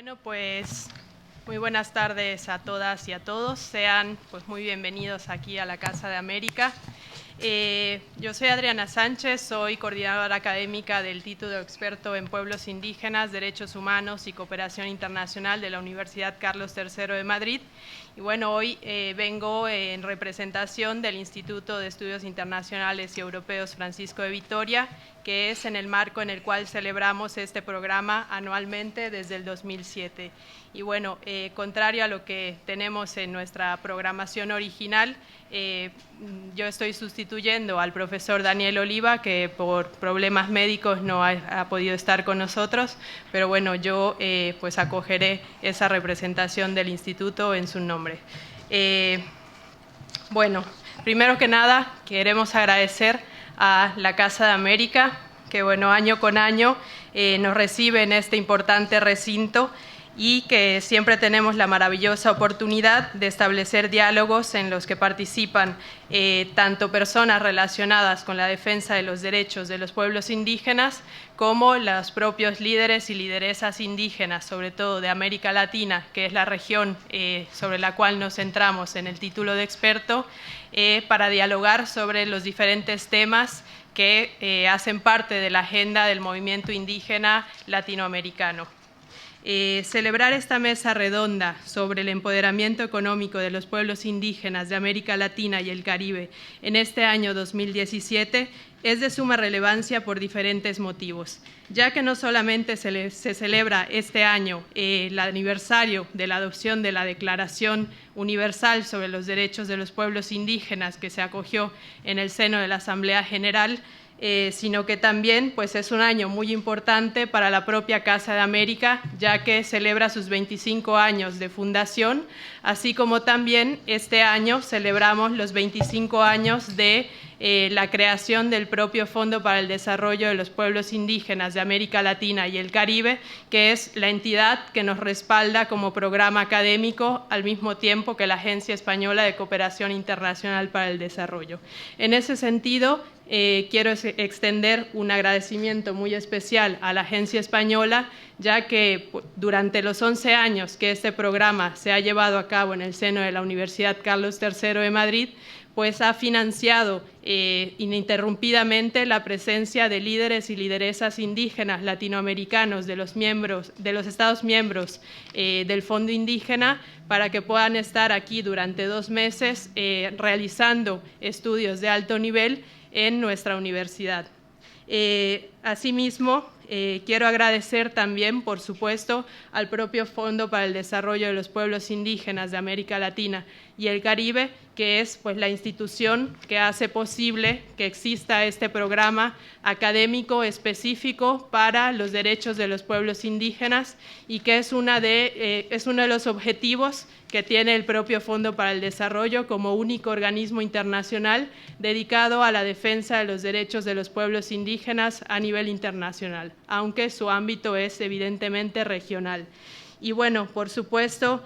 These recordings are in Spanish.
Bueno, pues muy buenas tardes a todas y a todos. Sean pues muy bienvenidos aquí a la Casa de América. Yo soy Adriana Sánchez, soy coordinadora académica del título de experto en pueblos indígenas, derechos humanos y cooperación internacional de la Universidad Carlos III de Madrid. Y bueno, hoy vengo en representación del Instituto de Estudios Internacionales y Europeos Francisco de Vitoria, que es en el marco en el cual celebramos este programa anualmente desde el 2007. Y bueno, contrario a lo que tenemos en nuestra programación original, yo estoy sustituyendo al profesor Daniel Oliva, que por problemas médicos no ha podido estar con nosotros, pero bueno, yo pues acogeré esa representación del instituto en su nombre. Bueno, primero que nada, queremos agradecer a la Casa de América, que bueno, año con año nos recibe en este importante recinto y que siempre tenemos la maravillosa oportunidad de establecer diálogos en los que participan tanto personas relacionadas con la defensa de los derechos de los pueblos indígenas como los propios líderes y lideresas indígenas, sobre todo de América Latina, que es la región sobre la cual nos centramos en el título de experto, para dialogar sobre los diferentes temas que hacen parte de la agenda del movimiento indígena latinoamericano. Celebrar esta mesa redonda sobre el empoderamiento económico de los pueblos indígenas de América Latina y el Caribe en este año 2017 es de suma relevancia por diferentes motivos, ya que no solamente se celebra este año el aniversario de la adopción de la Declaración Universal sobre los Derechos de los Pueblos Indígenas que se acogió en el seno de la Asamblea General, sino que también pues, es un año muy importante para la propia Casa de América, ya que celebra sus 25 años de fundación, así como también este año celebramos los 25 años de la creación del propio Fondo para el Desarrollo de los Pueblos Indígenas de América Latina y el Caribe, que es la entidad que nos respalda como programa académico al mismo tiempo que la Agencia Española de Cooperación Internacional para el Desarrollo. En ese sentido, quiero extender un agradecimiento muy especial a la Agencia Española, ya que durante los 11 años que este programa se ha llevado a cabo en el seno de la Universidad Carlos III de Madrid, pues ha financiado ininterrumpidamente la presencia de líderes y lideresas indígenas latinoamericanos de los Estados miembros del Fondo Indígena para que puedan estar aquí durante 2 meses realizando estudios de alto nivel en nuestra universidad. Asimismo, quiero agradecer también, por supuesto, al propio Fondo para el Desarrollo de los Pueblos Indígenas de América Latina y el Caribe, que es pues, la institución que hace posible que exista este programa académico específico para los derechos de los pueblos indígenas y que es uno de los objetivos que tiene el propio Fondo para el Desarrollo como único organismo internacional dedicado a la defensa de los derechos de los pueblos indígenas a nivel internacional, aunque su ámbito es evidentemente regional. Y bueno, por supuesto,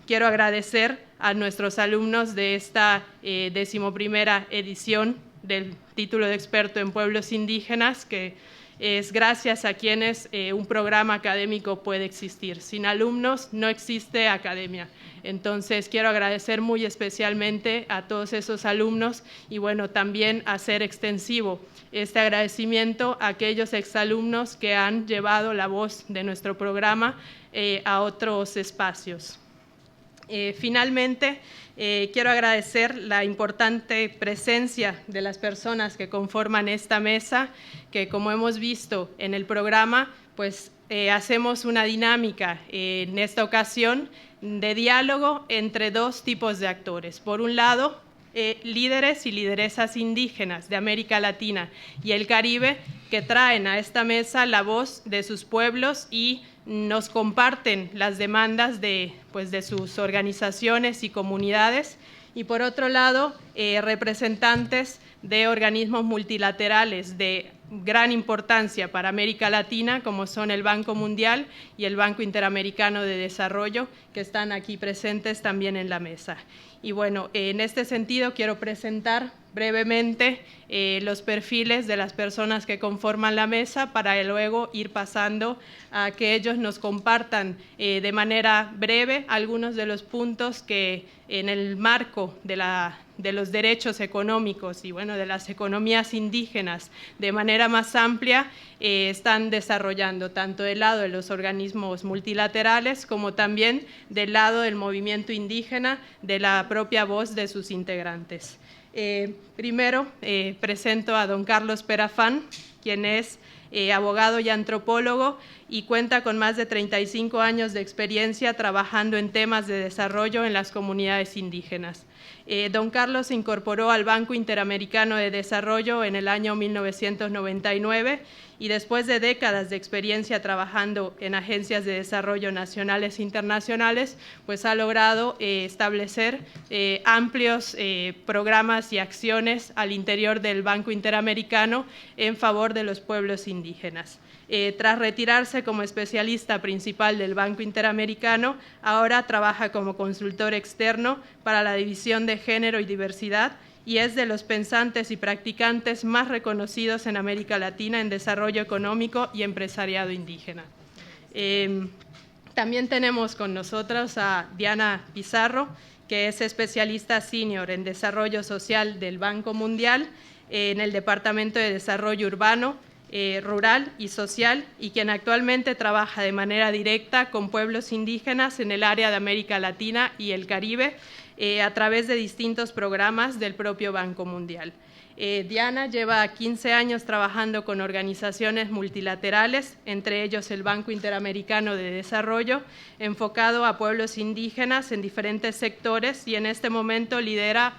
quiero agradecer a nuestros alumnos de esta 11ª edición del título de experto en pueblos indígenas, que es gracias a quienes un programa académico puede existir. Sin alumnos no existe academia. Entonces, quiero agradecer muy especialmente a todos esos alumnos y, bueno, también hacer extensivo este agradecimiento a aquellos exalumnos que han llevado la voz de nuestro programa a otros espacios. Finalmente, quiero agradecer la importante presencia de las personas que conforman esta mesa, que como hemos visto en el programa, pues hacemos una dinámica en esta ocasión de diálogo entre 2 tipos de actores. Por un lado, líderes y lideresas indígenas de América Latina y el Caribe que traen a esta mesa la voz de sus pueblos y nos comparten las demandas de sus organizaciones y comunidades. Y por otro lado, representantes de organismos multilaterales de gran importancia para América Latina, como son el Banco Mundial y el Banco Interamericano de Desarrollo, que están aquí presentes también en la mesa. Y bueno, en este sentido quiero presentar brevemente los perfiles de las personas que conforman la mesa para luego ir pasando a que ellos nos compartan de manera breve algunos de los puntos que en el marco de los derechos económicos y bueno, de las economías indígenas de manera más amplia están desarrollando, tanto del lado de los organismos multilaterales como también del lado del movimiento indígena, de la propia voz de sus integrantes. Primero presento a don Carlos Perafán, quien es abogado y antropólogo y cuenta con más de 35 años de experiencia trabajando en temas de desarrollo en las comunidades indígenas. Don Carlos se incorporó al Banco Interamericano de Desarrollo en el año 1999 y después de décadas de experiencia trabajando en agencias de desarrollo nacionales e internacionales, pues ha logrado establecer amplios programas y acciones al interior del Banco Interamericano en favor de los pueblos indígenas. Tras retirarse como especialista principal del Banco Interamericano, ahora trabaja como consultor externo para la División de Género y Diversidad y es de los pensantes y practicantes más reconocidos en América Latina en desarrollo económico y empresariado indígena. También tenemos con nosotros a Diana Pizarro, que es especialista senior en desarrollo social del Banco Mundial en el Departamento de Desarrollo Urbano, Rural y Social, y quien actualmente trabaja de manera directa con pueblos indígenas en el área de América Latina y el Caribe a través de distintos programas del propio Banco Mundial. Diana lleva 15 años trabajando con organizaciones multilaterales, entre ellos el Banco Interamericano de Desarrollo, enfocado a pueblos indígenas en diferentes sectores y en este momento lidera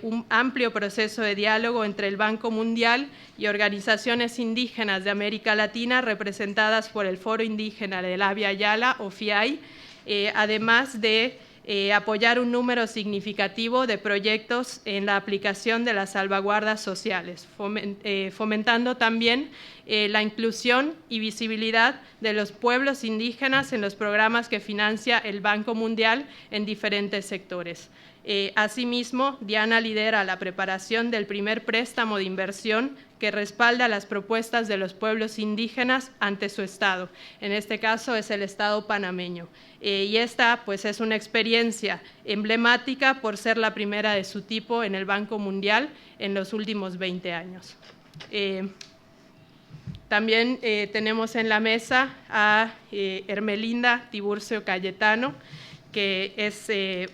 un amplio proceso de diálogo entre el Banco Mundial y organizaciones indígenas de América Latina representadas por el Foro Indígena del Abya Yala o FIAI, además de apoyar un número significativo de proyectos en la aplicación de las salvaguardas sociales, fomentando también la inclusión y visibilidad de los pueblos indígenas en los programas que financia el Banco Mundial en diferentes sectores. Asimismo, Diana lidera la preparación del primer préstamo de inversión que respalda las propuestas de los pueblos indígenas ante su Estado. En este caso es el Estado panameño. Y esta pues, es una experiencia emblemática por ser la primera de su tipo en el Banco Mundial en los últimos 20 años. También tenemos en la mesa a Hermelinda Tiburcio Cayetano, que es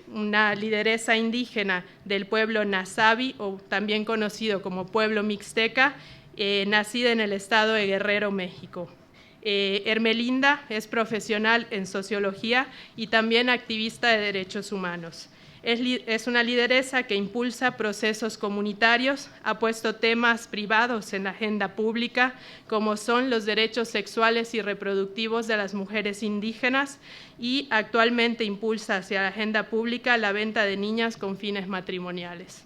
una lideresa indígena del pueblo Nasavi, o también conocido como pueblo mixteca, nacida en el estado de Guerrero, México. Hermelinda es profesional en sociología y también activista de derechos humanos. Es una lideresa que impulsa procesos comunitarios, ha puesto temas privados en la agenda pública, como son los derechos sexuales y reproductivos de las mujeres indígenas, y actualmente impulsa hacia la agenda pública la venta de niñas con fines matrimoniales.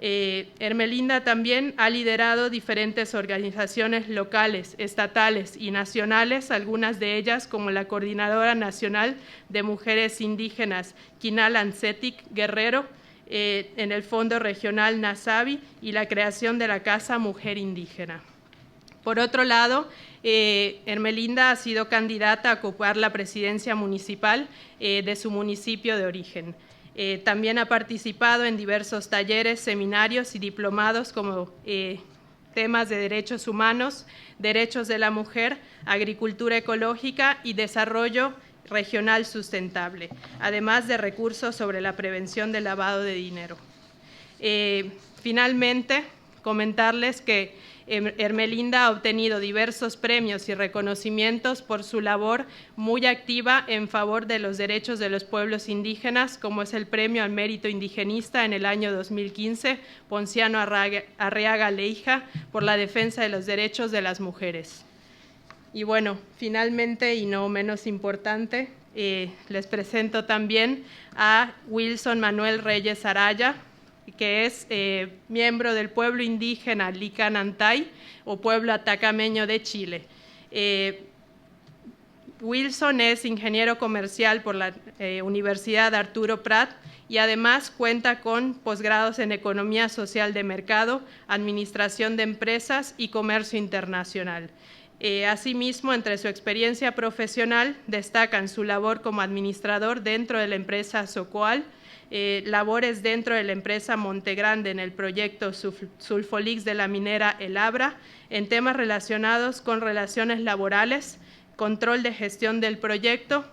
Hermelinda también ha liderado diferentes organizaciones locales, estatales y nacionales, algunas de ellas como la Coordinadora Nacional de Mujeres Indígenas Quinal Ancetic Guerrero, en el Fondo Regional Nasavi y la creación de la Casa Mujer Indígena. Por otro lado, Hermelinda ha sido candidata a ocupar la presidencia municipal de su municipio de origen. También ha participado en diversos talleres, seminarios y diplomados como temas de derechos humanos, derechos de la mujer, agricultura ecológica y desarrollo regional sustentable, además de recursos sobre la prevención del lavado de dinero. Finalmente, comentarles que Hermelinda ha obtenido diversos premios y reconocimientos por su labor muy activa en favor de los derechos de los pueblos indígenas, como es el Premio al Mérito Indigenista en el año 2015, Ponciano Arriaga Leija, por la defensa de los derechos de las mujeres. Y bueno, finalmente y no menos importante, les presento también a Wilson Manuel Reyes Araya, que es miembro del pueblo indígena Licanantay o pueblo atacameño de Chile. Wilson es ingeniero comercial por la Universidad Arturo Prat y además cuenta con posgrados en Economía Social de Mercado, Administración de Empresas y Comercio Internacional. Asimismo, entre su experiencia profesional, destacan su labor como administrador dentro de la empresa Socoal, labores dentro de la empresa Montegrande en el proyecto Sulfolix de la minera El Abra, en temas relacionados con relaciones laborales, control de gestión del proyecto,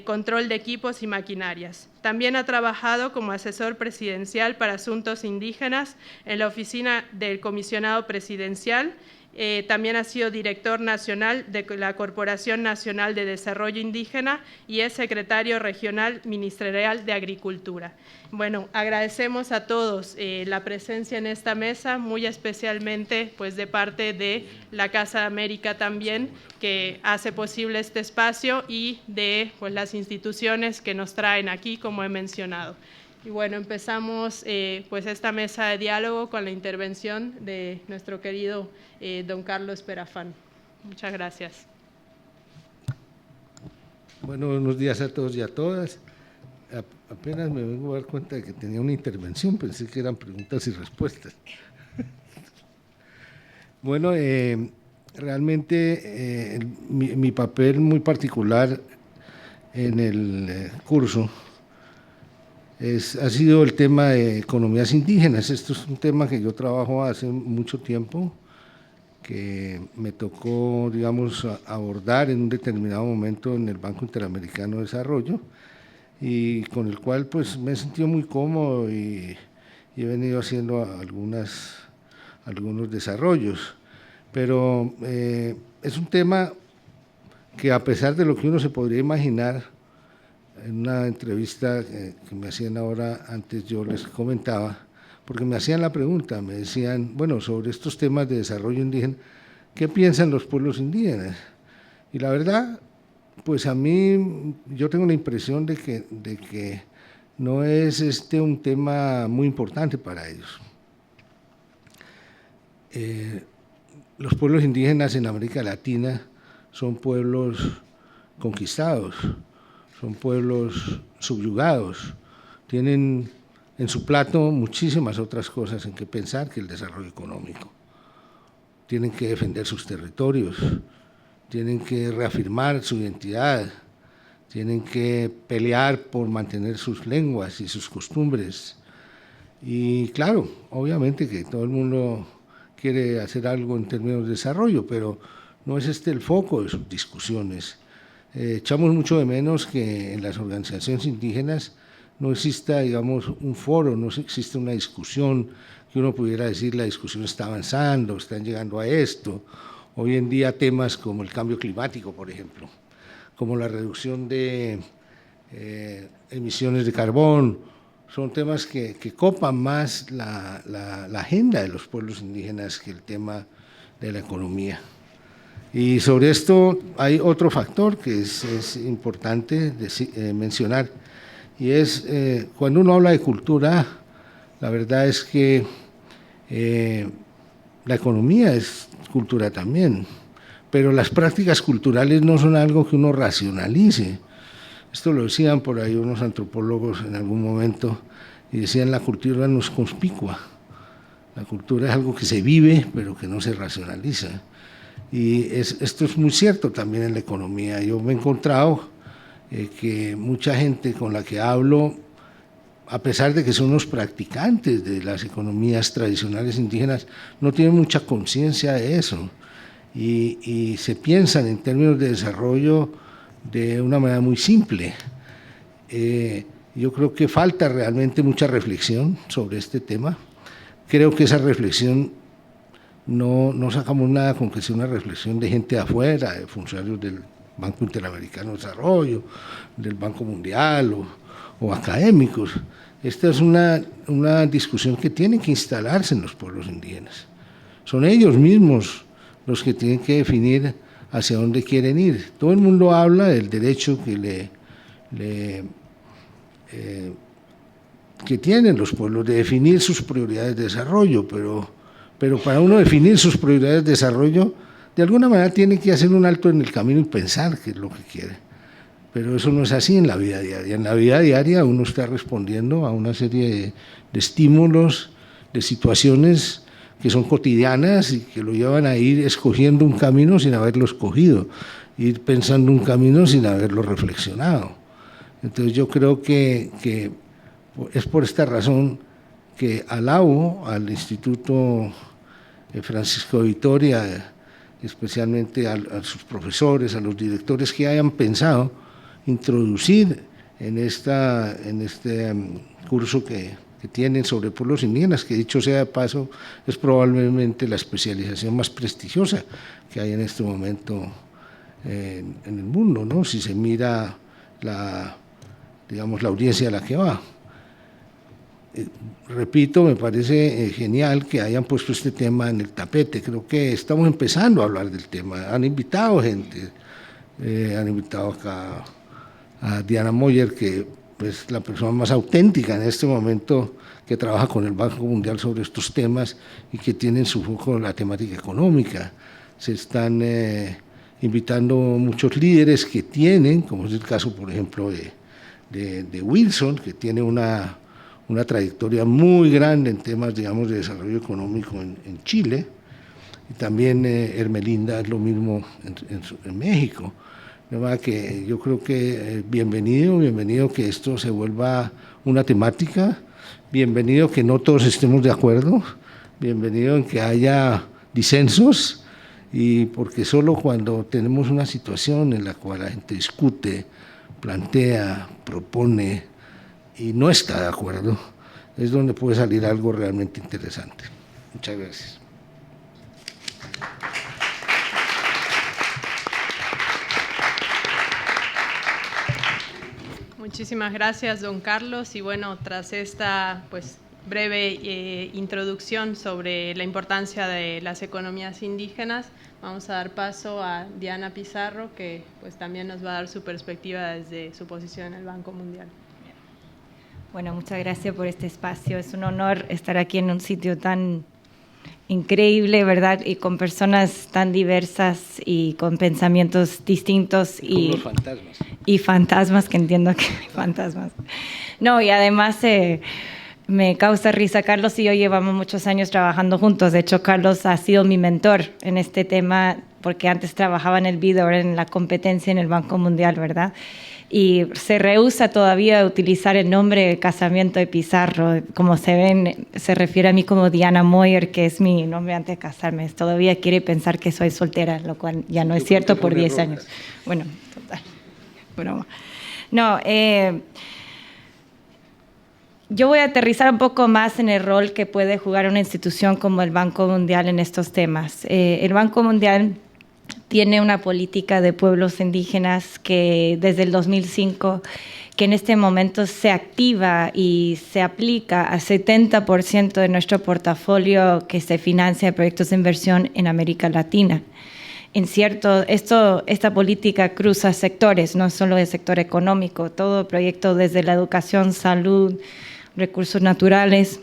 control de equipos y maquinarias. También ha trabajado como asesor presidencial para asuntos indígenas en la oficina del comisionado presidencial. También ha sido director nacional de la Corporación Nacional de Desarrollo Indígena y es secretario regional ministerial de Agricultura. Bueno, agradecemos a todos la presencia en esta mesa, muy especialmente pues, de parte de la Casa de América también, que hace posible este espacio, y de pues, las instituciones que nos traen aquí, como he mencionado. Y bueno, empezamos pues esta mesa de diálogo con la intervención de nuestro querido don Carlos Perafán. Muchas gracias. Bueno, buenos días a todos y a todas. Apenas me vengo a dar cuenta de que tenía una intervención, pensé que eran preguntas y respuestas. Bueno, realmente mi papel muy particular en el curso ha sido el tema de economías indígenas. Esto es un tema que yo trabajo hace mucho tiempo, que me tocó, digamos, abordar en un determinado momento en el Banco Interamericano de Desarrollo, y con el cual pues me he sentido muy cómodo y he venido haciendo algunos desarrollos. Pero es un tema que, a pesar de lo que uno se podría imaginar, en una entrevista que me hacían ahora, antes yo les comentaba, porque me hacían la pregunta, me decían, bueno, sobre estos temas de desarrollo indígena, ¿qué piensan los pueblos indígenas? Y la verdad, pues a mí, yo tengo la impresión de que no es un tema muy importante para ellos. Los pueblos indígenas en América Latina son pueblos conquistados, son pueblos subyugados, tienen en su plato muchísimas otras cosas en que pensar que el desarrollo económico. Tienen que defender sus territorios, tienen que reafirmar su identidad, tienen que pelear por mantener sus lenguas y sus costumbres. Y claro, obviamente que todo el mundo quiere hacer algo en términos de desarrollo, pero no es el foco de sus discusiones. Echamos mucho de menos que en las organizaciones indígenas no exista, digamos, un foro, no existe una discusión que uno pudiera decir la discusión está avanzando, están llegando a esto. Hoy en día temas como el cambio climático, por ejemplo, como la reducción de emisiones de carbón, son temas que copan más la agenda de los pueblos indígenas que el tema de la economía. Y sobre esto hay otro factor que es importante mencionar, y es cuando uno habla de cultura, la verdad es que la economía es cultura también, pero las prácticas culturales no son algo que uno racionalice. Esto lo decían por ahí unos antropólogos en algún momento, y decían la cultura no es conspicua, la cultura es algo que se vive pero que no se racionaliza. Y esto es muy cierto también en la economía. Yo me he encontrado que mucha gente con la que hablo, a pesar de que son los practicantes de las economías tradicionales indígenas, no tienen mucha conciencia de eso y se piensan en términos de desarrollo de una manera muy simple. Yo creo que falta realmente mucha reflexión sobre este tema. Creo que esa reflexión no sacamos nada con que sea una reflexión de gente de afuera, de funcionarios del Banco Interamericano de Desarrollo, del Banco Mundial o académicos. Esta es una discusión que tiene que instalarse en los pueblos indígenas. Son ellos mismos los que tienen que definir hacia dónde quieren ir. Todo el mundo habla del derecho que que tienen los pueblos de definir sus prioridades de desarrollo, pero para uno definir sus prioridades de desarrollo, de alguna manera tiene que hacer un alto en el camino y pensar qué es lo que quiere. Pero eso no es así en la vida diaria. En la vida diaria uno está respondiendo a una serie de estímulos, de situaciones que son cotidianas y que lo llevan a ir escogiendo un camino sin haberlo escogido, ir pensando un camino sin haberlo reflexionado. Entonces yo creo que es por esta razón que alabo al Instituto Francisco de Vitoria, especialmente a sus profesores, a los directores que hayan pensado introducir en este curso que tienen sobre pueblos indígenas, que dicho sea de paso, es probablemente la especialización más prestigiosa que hay en este momento en el mundo, ¿no? Si se mira la audiencia a la que va. Repito, me parece genial que hayan puesto este tema en el tapete. Creo que estamos empezando a hablar del tema. Han invitado gente, han invitado acá a Diana Moyer, que es la persona más auténtica en este momento que trabaja con el Banco Mundial sobre estos temas y que tiene en su foco la temática económica. Se están invitando muchos líderes que tienen, como es el caso, por ejemplo, de Wilson, que tiene una trayectoria muy grande en temas, digamos, de desarrollo económico en Chile, y también Hermelinda es lo mismo en México. De manera que yo creo que bienvenido que esto se vuelva una temática, bienvenido que no todos estemos de acuerdo, bienvenido en que haya disensos, y porque solo cuando tenemos una situación en la cual la gente discute, plantea, propone y no está de acuerdo, es donde puede salir algo realmente interesante. Muchas gracias. Muchísimas gracias, don Carlos. Y bueno, tras esta breve introducción sobre la importancia de las economías indígenas, vamos a dar paso a Diana Pizarro, que también nos va a dar su perspectiva desde su posición en el Banco Mundial. Bueno, muchas gracias por este espacio. Es un honor estar aquí en un sitio tan increíble, ¿verdad? Y con personas tan diversas y con pensamientos distintos. Y los fantasmas. Y fantasmas, que entiendo que hay fantasmas. No, y además me causa risa. Carlos y yo llevamos muchos años trabajando juntos. De hecho, Carlos ha sido mi mentor en este tema, porque antes trabajaba en el BID, ahora en la competencia en el Banco Mundial, ¿verdad? Y se rehúsa todavía a utilizar el nombre Casamiento de Pizarro. Como se ven, se refiere a mí como Diana Moyer, que es mi nombre antes de casarme. Todavía quiere pensar que soy soltera, lo cual ya no es cierto por 10 años. Bueno, total. Broma. No, yo voy a aterrizar un poco más en el rol que puede jugar una institución como el Banco Mundial en estos temas. El Banco Mundial tiene una política de pueblos indígenas que desde el 2005, que en este momento se activa y se aplica a 70% de nuestro portafolio que se financia de proyectos de inversión en América Latina. En cierto, esta política cruza sectores, no solo el sector económico, todo proyecto desde la educación, salud, recursos naturales,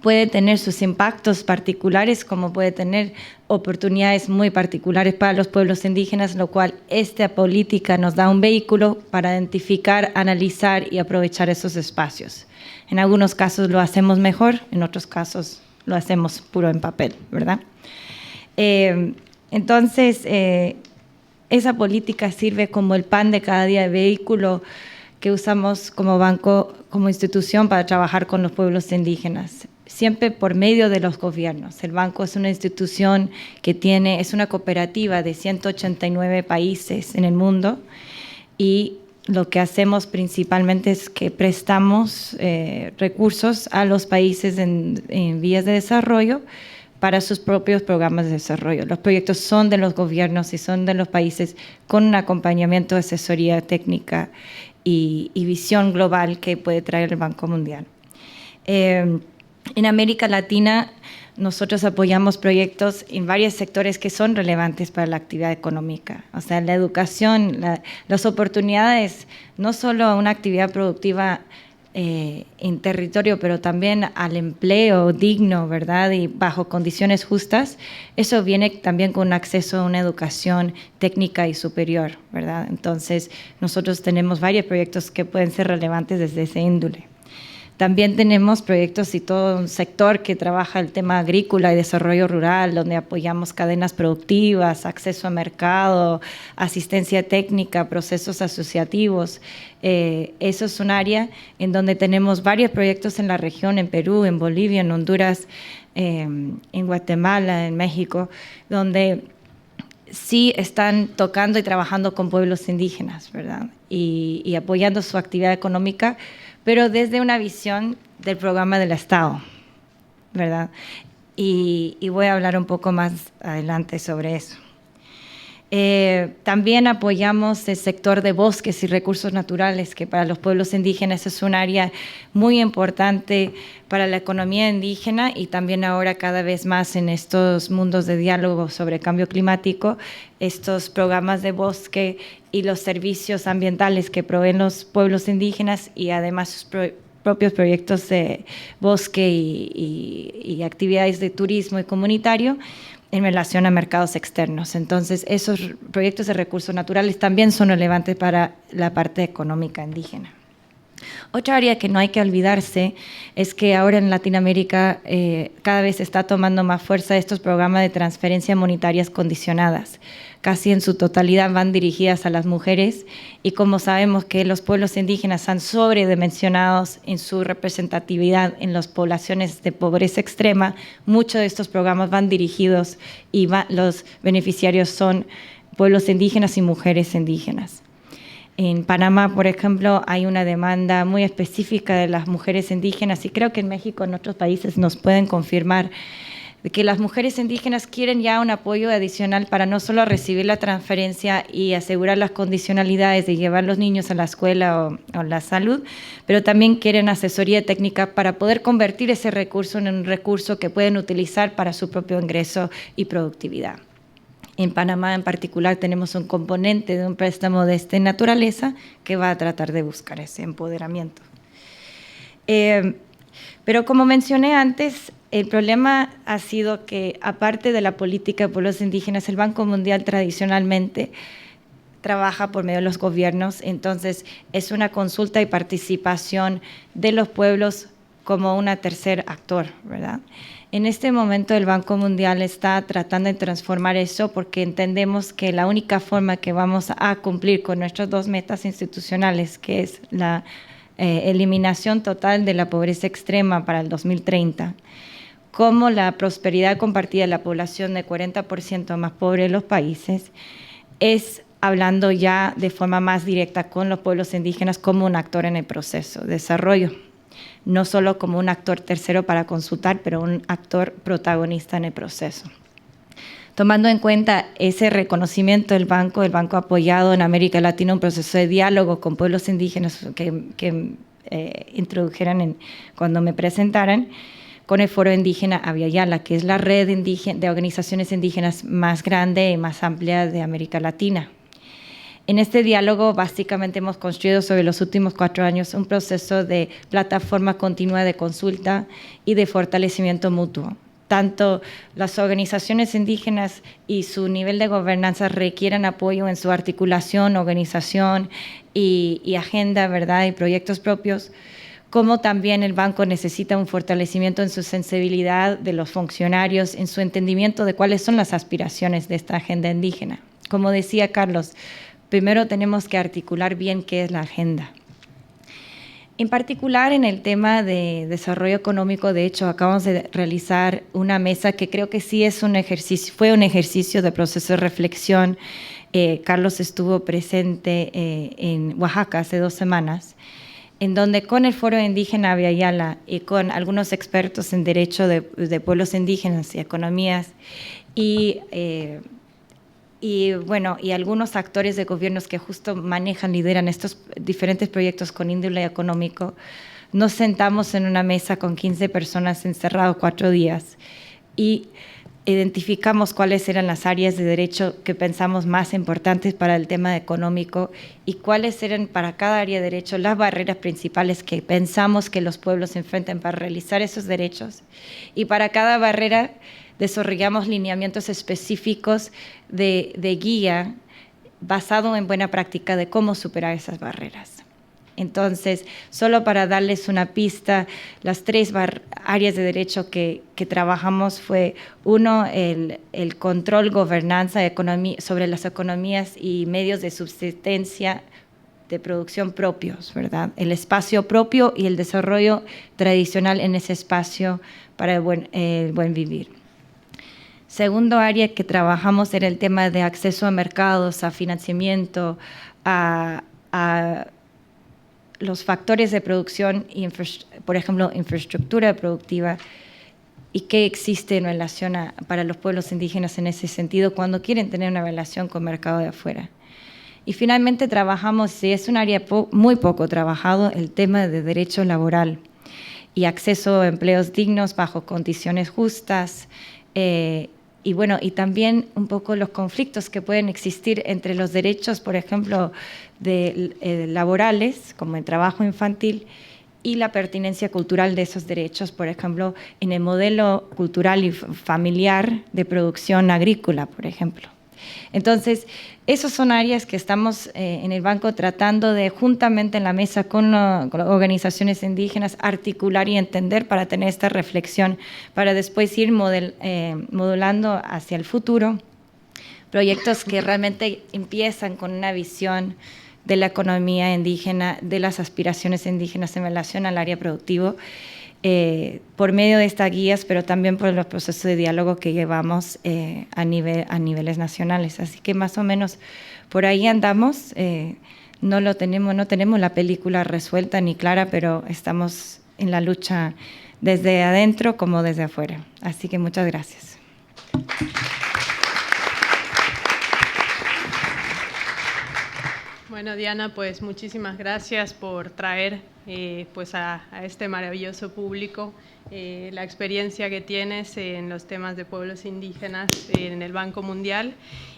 puede tener sus impactos particulares, como puede tener oportunidades muy particulares para los pueblos indígenas, lo cual esta política nos da un vehículo para identificar, analizar y aprovechar esos espacios. En algunos casos lo hacemos mejor, en otros casos lo hacemos puro en papel, ¿verdad? Entonces, esa política sirve como el pan de cada día, de vehículo que usamos como banco, como institución para trabajar con los pueblos indígenas, siempre por medio de los gobiernos. El banco es una institución que es una cooperativa de 189 países en el mundo, y lo que hacemos principalmente es que prestamos recursos a los países en vías de desarrollo para sus propios programas de desarrollo. Los proyectos son de los gobiernos y son de los países con un acompañamiento de asesoría técnica y visión global que puede traer el Banco Mundial. En América Latina, nosotros apoyamos proyectos en varios sectores que son relevantes para la actividad económica. O sea, la educación, las oportunidades, no solo una actividad productiva en territorio, pero también al empleo digno, ¿verdad? Y bajo condiciones justas, eso viene también con acceso a una educación técnica y superior, ¿verdad? Entonces, nosotros tenemos varios proyectos que pueden ser relevantes desde ese índole. También tenemos proyectos y todo un sector que trabaja el tema agrícola y desarrollo rural, donde apoyamos cadenas productivas, acceso a mercado, asistencia técnica, procesos asociativos. Eso es un área en donde tenemos varios proyectos en la región, en Perú, en Bolivia, en Honduras, en Guatemala, en México, donde sí están tocando y trabajando con pueblos indígenas, ¿verdad? Y apoyando su actividad económica, pero desde una visión del programa del Estado, ¿verdad? Y voy a hablar un poco más adelante sobre eso. También apoyamos el sector de bosques y recursos naturales, que para los pueblos indígenas es un área muy importante para la economía indígena y también ahora cada vez más en estos mundos de diálogo sobre cambio climático, estos programas de bosque y los servicios ambientales que proveen los pueblos indígenas y además sus propios proyectos de bosque y actividades de turismo y comunitario en relación a mercados externos. Entonces, esos proyectos de recursos naturales también son relevantes para la parte económica indígena. Otra área que no hay que olvidarse es que ahora en Latinoamérica cada vez está tomando más fuerza estos programas de transferencia monetarias condicionadas. Casi en su totalidad van dirigidas a las mujeres y como sabemos que los pueblos indígenas están sobredimensionados en su representatividad en las poblaciones de pobreza extrema, muchos de estos programas van dirigidos y los beneficiarios son pueblos indígenas y mujeres indígenas. En Panamá, por ejemplo, hay una demanda muy específica de las mujeres indígenas y creo que en México, en otros países, nos pueden confirmar que las mujeres indígenas quieren ya un apoyo adicional para no solo recibir la transferencia y asegurar las condicionalidades de llevar los niños a la escuela o la salud, pero también quieren asesoría técnica para poder convertir ese recurso en un recurso que pueden utilizar para su propio ingreso y productividad. En Panamá en particular tenemos un componente de un préstamo de esta naturaleza que va a tratar de buscar ese empoderamiento. Pero como mencioné antes, el problema ha sido que aparte de la política de pueblos indígenas, el Banco Mundial tradicionalmente trabaja por medio de los gobiernos, entonces es una consulta y participación de los pueblos como un tercer actor, ¿verdad? En este momento el Banco Mundial está tratando de transformar eso porque entendemos que la única forma que vamos a cumplir con nuestras dos metas institucionales, que es la eliminación total de la pobreza extrema para el 2030, como la prosperidad compartida de la población de 40% más pobre de los países, es hablando ya de forma más directa con los pueblos indígenas como un actor en el proceso de desarrollo. No solo como un actor tercero para consultar, pero un actor protagonista en el proceso. Tomando en cuenta ese reconocimiento del banco ha apoyado en América Latina un proceso de diálogo con pueblos indígenas que introdujeran cuando me presentaran, con el Foro Indígena Abya-Yala, que es la red de organizaciones indígenas más grande y más amplia de América Latina. En este diálogo, básicamente hemos construido sobre los últimos 4 años un proceso de plataforma continua de consulta y de fortalecimiento mutuo. Tanto las organizaciones indígenas y su nivel de gobernanza requieren apoyo en su articulación, organización y agenda, ¿verdad? Y proyectos propios, como también el banco necesita un fortalecimiento en su sensibilidad de los funcionarios, en su entendimiento de cuáles son las aspiraciones de esta agenda indígena. Como decía Carlos, primero tenemos que articular bien qué es la agenda. En particular, en el tema de desarrollo económico, de hecho, acabamos de realizar una mesa que creo que sí es fue un ejercicio de proceso de reflexión. Carlos estuvo presente en Oaxaca hace 2 semanas, en donde con el Foro Indígena Abya-Yala y con algunos expertos en derecho de pueblos indígenas y economías y algunos actores de gobiernos que justo lideran estos diferentes proyectos con índole económico, nos sentamos en una mesa con 15 personas encerrados 4 días y identificamos cuáles eran las áreas de derecho que pensamos más importantes para el tema económico y cuáles eran para cada área de derecho las barreras principales que pensamos que los pueblos se enfrentan para realizar esos derechos. Y para cada barrera desarrollamos lineamientos específicos de guía basado en buena práctica de cómo superar esas barreras. Entonces, solo para darles una pista, las 3 áreas de derecho que trabajamos fue, uno, el control, gobernanza sobre las economías y medios de subsistencia de producción propios, ¿verdad? El espacio propio y el desarrollo tradicional en ese espacio para el buen vivir. Segundo área que trabajamos era el tema de acceso a mercados, a financiamiento, a los factores de producción, por ejemplo, infraestructura productiva, y qué existe en relación para los pueblos indígenas en ese sentido cuando quieren tener una relación con mercado de afuera. Y finalmente trabajamos, y es un área muy poco trabajado, el tema de derecho laboral y acceso a empleos dignos bajo condiciones justas, y bueno, y también un poco los conflictos que pueden existir entre los derechos, por ejemplo, laborales, como el trabajo infantil, y la pertinencia cultural de esos derechos, por ejemplo, en el modelo cultural y familiar de producción agrícola, por ejemplo. Entonces, esas son áreas que estamos en el banco tratando de, juntamente en la mesa con organizaciones indígenas, articular y entender para tener esta reflexión, para después ir modulando hacia el futuro proyectos que realmente empiezan con una visión de la economía indígena, de las aspiraciones indígenas en relación al área productivo, por medio de estas guías, pero también por los procesos de diálogo que llevamos a niveles nacionales. Así que más o menos por ahí andamos. No tenemos la película resuelta ni clara, pero estamos en la lucha desde adentro como desde afuera. Así que muchas gracias. Bueno, Diana, pues muchísimas gracias por traer pues a este maravilloso público la experiencia que tienes en los temas de pueblos indígenas en el Banco Mundial.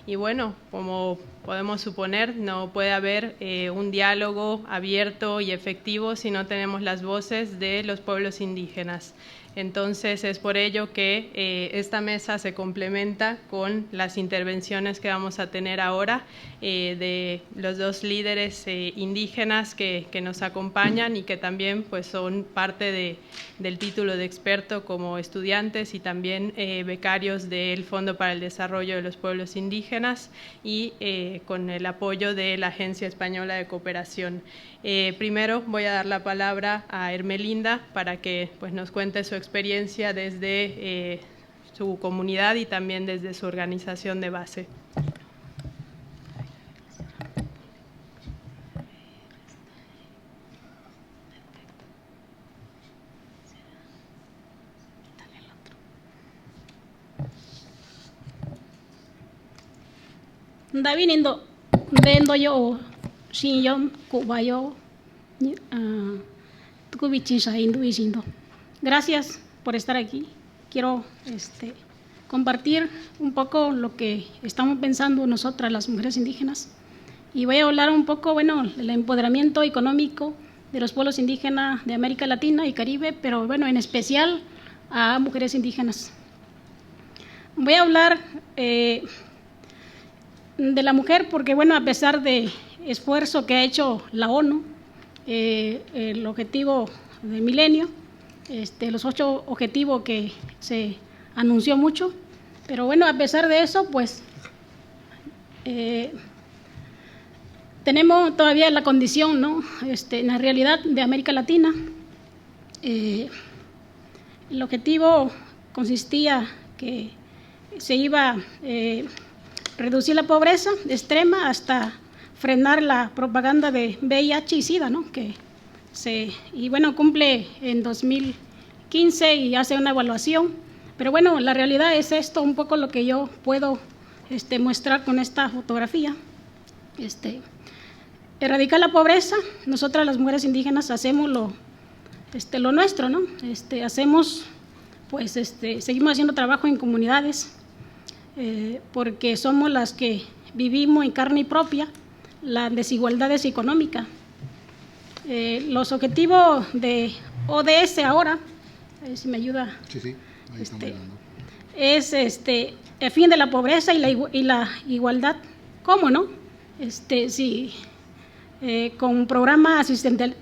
Y bueno, como podemos suponer, no puede haber un diálogo abierto y efectivo si no tenemos las voces de los pueblos indígenas. Entonces, es por ello que esta mesa se complementa con las intervenciones que vamos a tener ahora de los 2 líderes indígenas que nos acompañan y que también pues, son parte del título de experto como estudiantes y también becarios del Fondo para el Desarrollo de los Pueblos Indígenas y con el apoyo de la Agencia Española de Cooperación. Primero voy a dar la palabra a Ermelinda para que pues, nos cuente su experiencia desde su comunidad y también desde su organización de base. Davinindo dendo yo shinyon kubayo tukubichinsa hinduisindo. Gracias por estar aquí. Quiero compartir un poco lo que estamos pensando nosotras las mujeres indígenas y voy a hablar un poco, bueno, del empoderamiento económico de los pueblos indígenas de América Latina y Caribe, pero bueno, en especial a mujeres indígenas. Voy a hablar de la mujer porque, bueno, a pesar de esfuerzo que ha hecho la ONU, el objetivo del milenio, los 8 objetivos que se anunció mucho, pero bueno, a pesar de eso, pues tenemos todavía la condición, ¿no? En la realidad de América Latina, el objetivo consistía que se iba a reducir la pobreza extrema hasta frenar la propaganda de VIH y SIDA, ¿no? Y bueno, cumple en 2015 y hace una evaluación, pero bueno, la realidad es esto, un poco lo que yo puedo mostrar con esta fotografía. Erradicar la pobreza, nosotras las mujeres indígenas hacemos lo nuestro, ¿no? Hacemos pues seguimos haciendo trabajo en comunidades, porque somos las que vivimos en carne propia las desigualdades económicas. Los objetivos de ODS ahora, a ver si me ayuda, Sí, ahí estamos hablando. Es el fin de la pobreza y la igualdad. ¿Cómo no? Sí, con un programa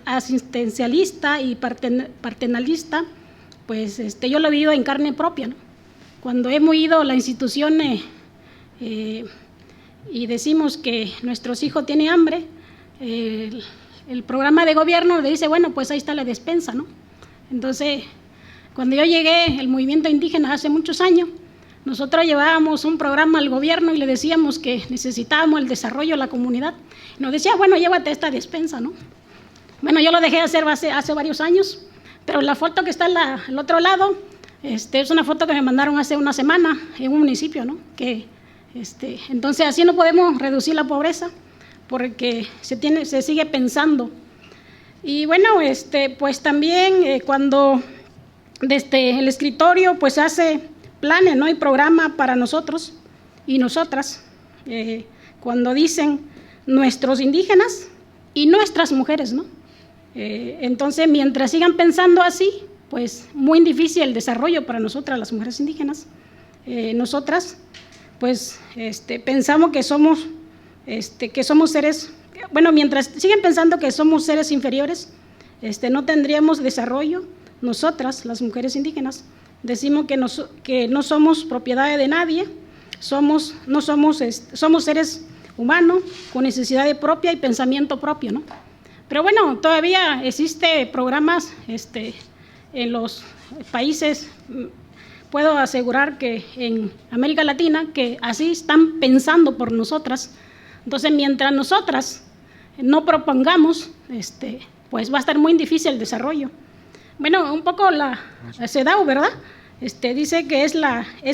asistencialista y paternalista, pues yo lo he vivido en carne propia, ¿no? Cuando hemos ido a las instituciones y decimos que nuestros hijos tienen hambre, el programa de gobierno le dice, bueno, pues ahí está la despensa, ¿no? Entonces, cuando yo llegué, el movimiento indígena hace muchos años, nosotros llevábamos un programa al gobierno y le decíamos que necesitábamos el desarrollo de la comunidad. Nos decía, bueno, llévate esta despensa, ¿no? Bueno, yo lo dejé de hacer hace varios años, pero la foto que está al otro lado, es una foto que me mandaron hace una semana en un municipio, ¿no? Entonces, así no podemos reducir la pobreza, porque se sigue pensando. Y bueno, pues también cuando desde el escritorio pues hace planes, ¿no? Y programa para nosotros y nosotras, cuando dicen nuestros indígenas y nuestras mujeres, ¿no? Entonces, mientras sigan pensando así, pues muy difícil el desarrollo para nosotras, las mujeres indígenas. Nosotras, pues pensamos que somos seres, bueno, mientras siguen pensando que somos seres inferiores, no tendríamos desarrollo. Nosotras, las mujeres indígenas, decimos que no somos propiedad de nadie, somos seres humanos con necesidad propia y pensamiento propio, ¿no? Pero bueno, todavía existen programas en los países, puedo asegurar que en América Latina, que así están pensando por nosotras. Entonces, mientras nosotras no propongamos, pues va a estar muy difícil el desarrollo. Bueno, un poco la CEDAW, ¿verdad? Dice que es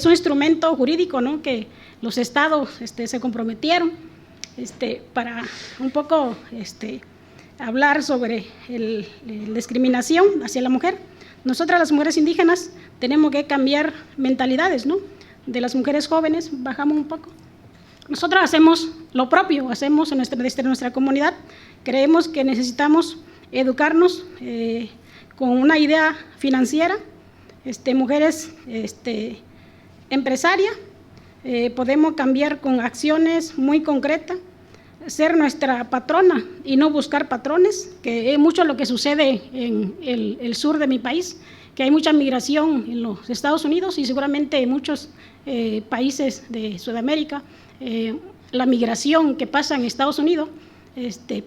un instrumento jurídico, ¿no? Que los estados se comprometieron para un poco hablar sobre la discriminación hacia la mujer. Nosotras, las mujeres indígenas, tenemos que cambiar mentalidades, ¿no? De las mujeres jóvenes, bajamos un poco. Nosotros hacemos lo propio, hacemos desde nuestra comunidad. Creemos que necesitamos educarnos con una idea financiera, mujeres empresarias, podemos cambiar con acciones muy concretas, ser nuestra patrona y no buscar patrones, que es mucho lo que sucede en el sur de mi país, que hay mucha migración en los Estados Unidos y seguramente en muchos países de Sudamérica. La migración que pasa en Estados Unidos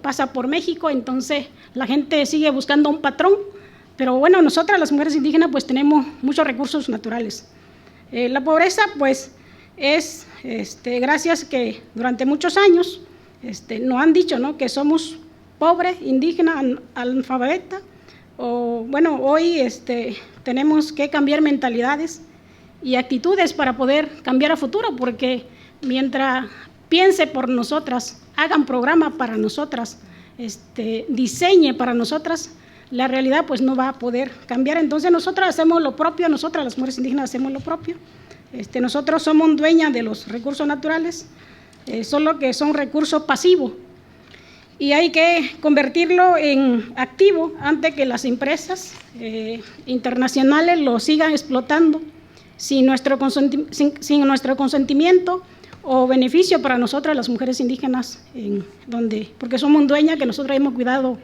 pasa por México, entonces la gente sigue buscando un patrón, pero bueno, nosotras las mujeres indígenas pues tenemos muchos recursos naturales. La pobreza pues es gracias que durante muchos años nos han dicho, ¿no? Que somos pobres, indígenas, analfabetas, o bueno, hoy tenemos que cambiar mentalidades y actitudes para poder cambiar a futuro, porque mientras piense por nosotras, hagan programa para nosotras, diseñe para nosotras, la realidad pues no va a poder cambiar. Entonces nosotras hacemos lo propio, nosotras las mujeres indígenas hacemos lo propio. Nosotros somos dueñas de los recursos naturales, solo que son recursos pasivos y hay que convertirlo en activo antes que las empresas internacionales lo sigan explotando sin nuestro consentimiento o beneficio para nosotras las mujeres indígenas, porque somos dueñas, que nosotros hemos cuidado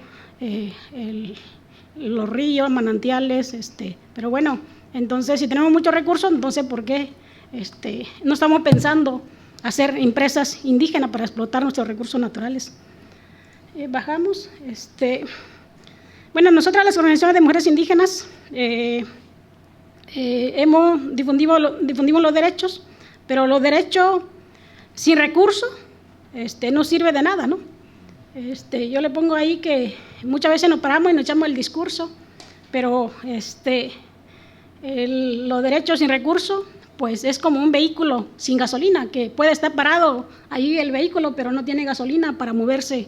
los ríos, manantiales, pero bueno, entonces si tenemos muchos recursos, entonces ¿por qué no estamos pensando hacer empresas indígenas para explotar nuestros recursos naturales? Bajamos. Bueno, nosotras las organizaciones de mujeres indígenas difundimos los derechos, pero los derechos sin recursos no sirve de nada, ¿no? Yo le pongo ahí que muchas veces nos paramos y nos echamos el discurso, pero los derechos sin recursos pues es como un vehículo sin gasolina, que puede estar parado ahí el vehículo, pero no tiene gasolina para moverse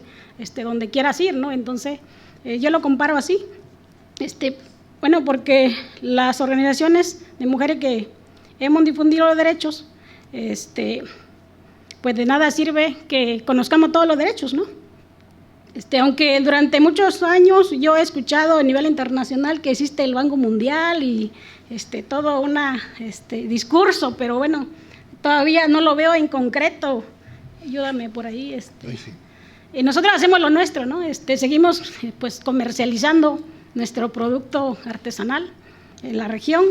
donde quieras ir, ¿no? Entonces, yo lo comparo así, bueno, porque las organizaciones de mujeres que hemos difundido los derechos, pues de nada sirve que conozcamos todos los derechos, ¿no? Aunque durante muchos años yo he escuchado a nivel internacional que existe el Banco Mundial y todo un discurso, pero bueno, todavía no lo veo en concreto. Ayúdame por ahí. Y nosotros hacemos lo nuestro, ¿no? Seguimos pues comercializando nuestro producto artesanal en la región.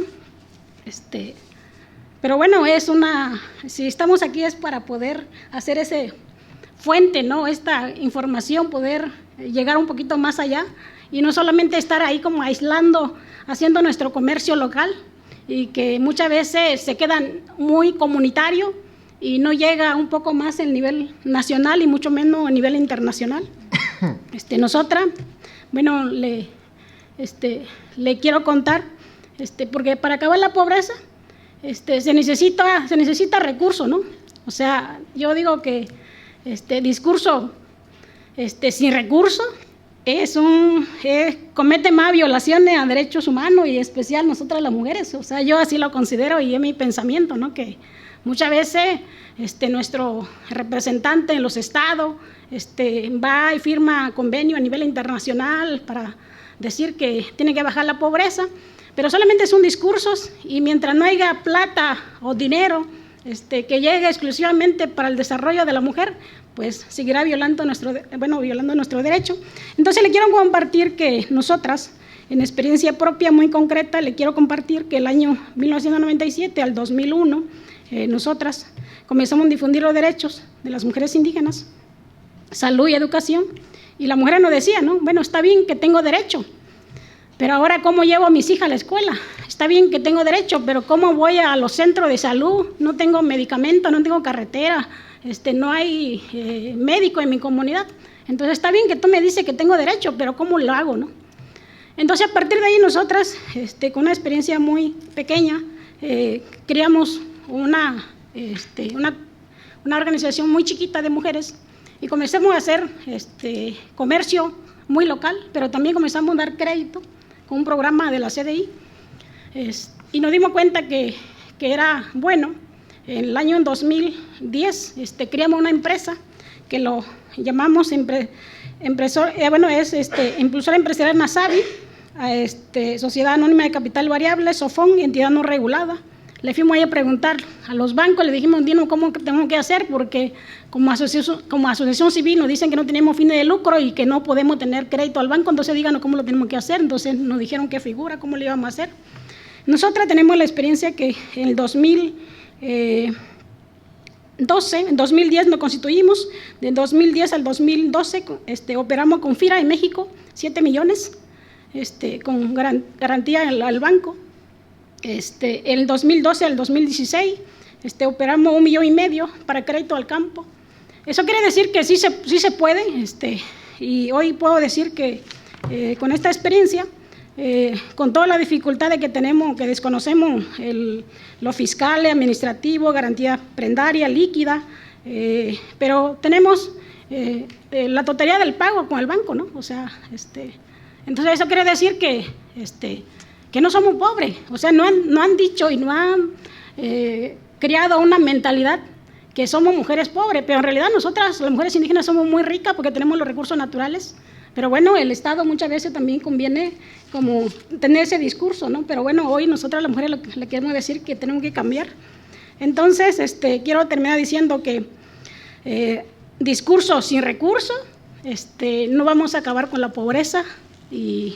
Pero bueno, si estamos aquí es para poder hacer ese fuente, ¿no? Esta información, poder llegar un poquito más allá y no solamente estar ahí como aislando, haciendo nuestro comercio local y que muchas veces se quedan muy comunitario y no llega un poco más el nivel nacional y mucho menos a nivel internacional. Nosotras, bueno, le quiero contar, porque para acabar la pobreza se necesita recursos, ¿no? O sea, yo digo que discurso sin recursos comete más violaciones a derechos humanos y en especial nosotras las mujeres. O sea, yo así lo considero y es mi pensamiento, ¿no? Que muchas veces nuestro representante en los estados va y firma convenio a nivel internacional para decir que tiene que bajar la pobreza, pero solamente son discursos y mientras no haya plata o dinero que llegue exclusivamente para el desarrollo de la mujer, pues seguirá violando nuestro derecho. Entonces le quiero compartir que nosotras, en experiencia propia muy concreta, le quiero compartir que el año 1997 al 2001, nosotras comenzamos a difundir los derechos de las mujeres indígenas, salud y educación, y la mujer nos decía, ¿no? Bueno, está bien que tengo derecho, pero ahora ¿cómo llevo a mis hijas a la escuela? Está bien que tengo derecho, pero ¿cómo voy a los centros de salud? No tengo medicamentos, no tengo carretera, no hay médico en mi comunidad. Entonces está bien que tú me dices que tengo derecho, pero ¿cómo lo hago, no? Entonces a partir de ahí nosotras, con una experiencia muy pequeña, creamos una organización muy chiquita de mujeres y comenzamos a hacer comercio muy local, pero también comenzamos a dar crédito con un programa de la CDI y nos dimos cuenta que era bueno. En el año 2010 creamos una empresa que lo llamamos Impulsora Empresarial Nasavi, Sociedad Anónima de Capital Variable, SOFON, entidad no regulada. Le fuimos ahí a preguntar a los bancos, le dijimos, dinos cómo tenemos que hacer, porque como asociación civil nos dicen que no tenemos fines de lucro y que no podemos tener crédito al banco, entonces díganos cómo lo tenemos que hacer. Entonces nos dijeron qué figura, cómo lo íbamos a hacer. Nosotras tenemos la experiencia que en el 2010 nos constituimos, de 2010 al 2012 operamos con FIRA en México, 7 millones, con garantía al banco. El 2012 al 2016 operamos 1,5 millones para crédito al campo. Eso quiere decir que sí se puede, y hoy puedo decir que con esta experiencia, con todas las dificultades que tenemos, que desconocemos lo fiscal, administrativo, garantía prendaria, líquida, pero tenemos la totalidad del pago con el banco, ¿no? O sea, entonces eso quiere decir que no somos pobres. O sea, no han dicho y no han creado una mentalidad que somos mujeres pobres, pero en realidad nosotras, las mujeres indígenas, somos muy ricas porque tenemos los recursos naturales. Pero bueno, el Estado muchas veces también conviene como tener ese discurso, ¿no? Pero bueno, hoy nosotras las mujeres le queremos decir que tenemos que cambiar. Entonces, quiero terminar diciendo que discurso sin recursos, no vamos a acabar con la pobreza y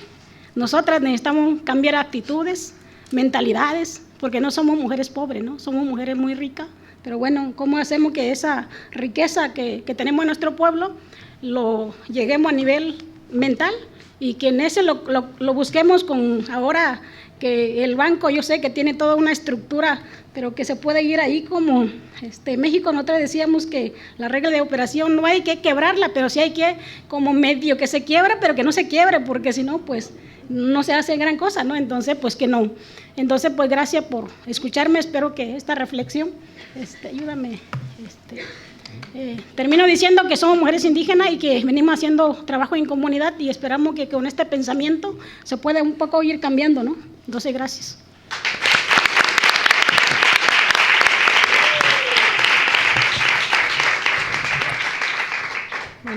nosotras necesitamos cambiar actitudes, mentalidades, porque no somos mujeres pobres, ¿no? Somos mujeres muy ricas. Pero bueno, ¿cómo hacemos que esa riqueza que tenemos en nuestro pueblo lo lleguemos a nivel mental y que en ese lo busquemos con ahora que el banco, yo sé que tiene toda una estructura, pero que se puede ir ahí como México, nosotros decíamos que la regla de operación no hay que quebrarla, pero sí hay que como medio que se quiebra, pero que no se quiebre, porque si no, pues no se hace gran cosa, ¿no? Entonces, pues que no. Entonces, pues gracias por escucharme, espero que esta reflexión, ayúdame, termino diciendo que somos mujeres indígenas y que venimos haciendo trabajo en comunidad y esperamos que con este pensamiento se pueda un poco ir cambiando, ¿no? Entonces, gracias.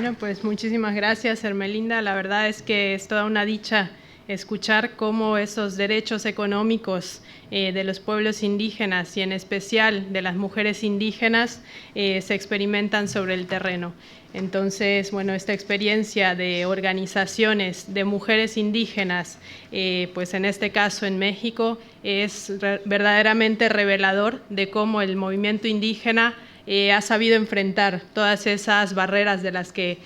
Bueno, pues muchísimas gracias, Hermelinda. La verdad es que es toda una dicha escuchar cómo esos derechos económicos de los pueblos indígenas y en especial de las mujeres indígenas se experimentan sobre el terreno. Entonces, bueno, esta experiencia de organizaciones de mujeres indígenas, pues en este caso en México, es verdaderamente revelador de cómo el movimiento indígena ha sabido enfrentar todas esas barreras de las que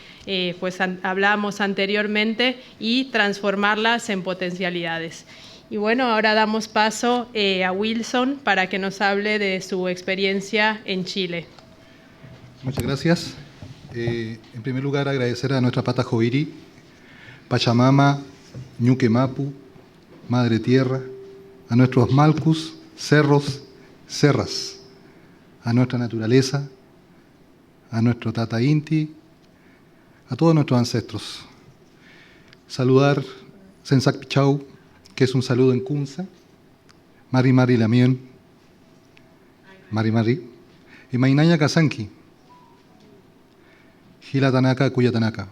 pues hablábamos anteriormente y transformarlas en potencialidades. Y bueno, ahora damos paso a Wilson para que nos hable de su experiencia en Chile. Muchas gracias. En primer lugar, agradecer a nuestra Pata Joviri, Pachamama, Ñuque Mapu, Madre Tierra, a nuestros Malcus, cerros, serras, a nuestra naturaleza, a nuestro Tata Inti, a todos nuestros ancestros. Saludar Sensak Pichau, que es un saludo en Kunza, Mari Mari Lamien, Mari Mari, y Mainaya Kasanki, Gila Tanaka, Cuya Tanaka,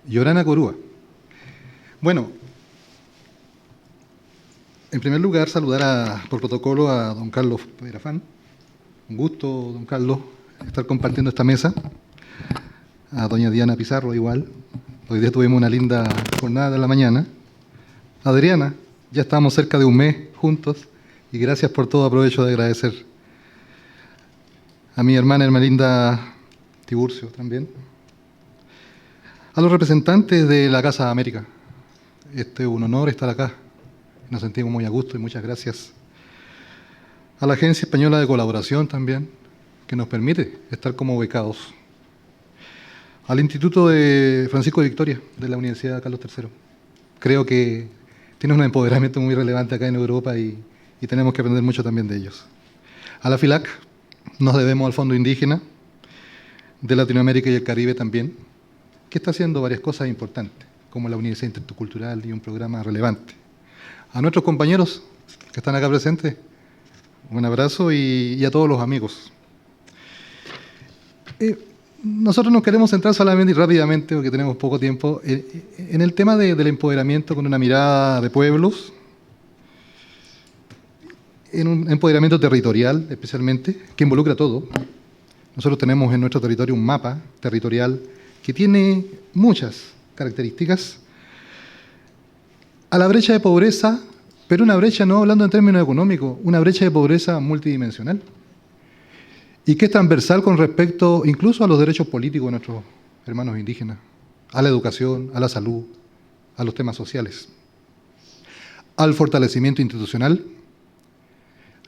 Yorana Corúa. Bueno, en primer lugar, saludar por protocolo a don Carlos Perafán. Un gusto, don Carlos, estar compartiendo esta mesa. A doña Diana Pizarro igual. Hoy día tuvimos una linda jornada en la mañana. Adriana, ya estamos cerca de un mes juntos y gracias por todo. Aprovecho de agradecer a mi hermana Hermelinda Tiburcio también. A los representantes de la Casa de América. Es un honor estar acá. Nos sentimos muy a gusto y muchas gracias. A la Agencia Española de Colaboración también, que nos permite estar como becados. Al Instituto de Francisco de Victoria, de la Universidad Carlos III. Creo que tiene un empoderamiento muy relevante acá en Europa y tenemos que aprender mucho también de ellos. A la FILAC nos debemos al Fondo Indígena de Latinoamérica y el Caribe también, que está haciendo varias cosas importantes, como la Universidad Intercultural y un programa relevante. A nuestros compañeros que están acá presentes, un abrazo y a todos los amigos. Nosotros nos queremos centrar solamente y rápidamente, porque tenemos poco tiempo, en el tema del empoderamiento con una mirada de pueblos, en un empoderamiento territorial especialmente, que involucra todo. Nosotros tenemos en nuestro territorio un mapa territorial que tiene muchas características. A la brecha de pobreza, pero una brecha no hablando en términos económicos, una brecha de pobreza multidimensional y que es transversal con respecto incluso a los derechos políticos de nuestros hermanos indígenas, a la educación, a la salud, a los temas sociales, al fortalecimiento institucional.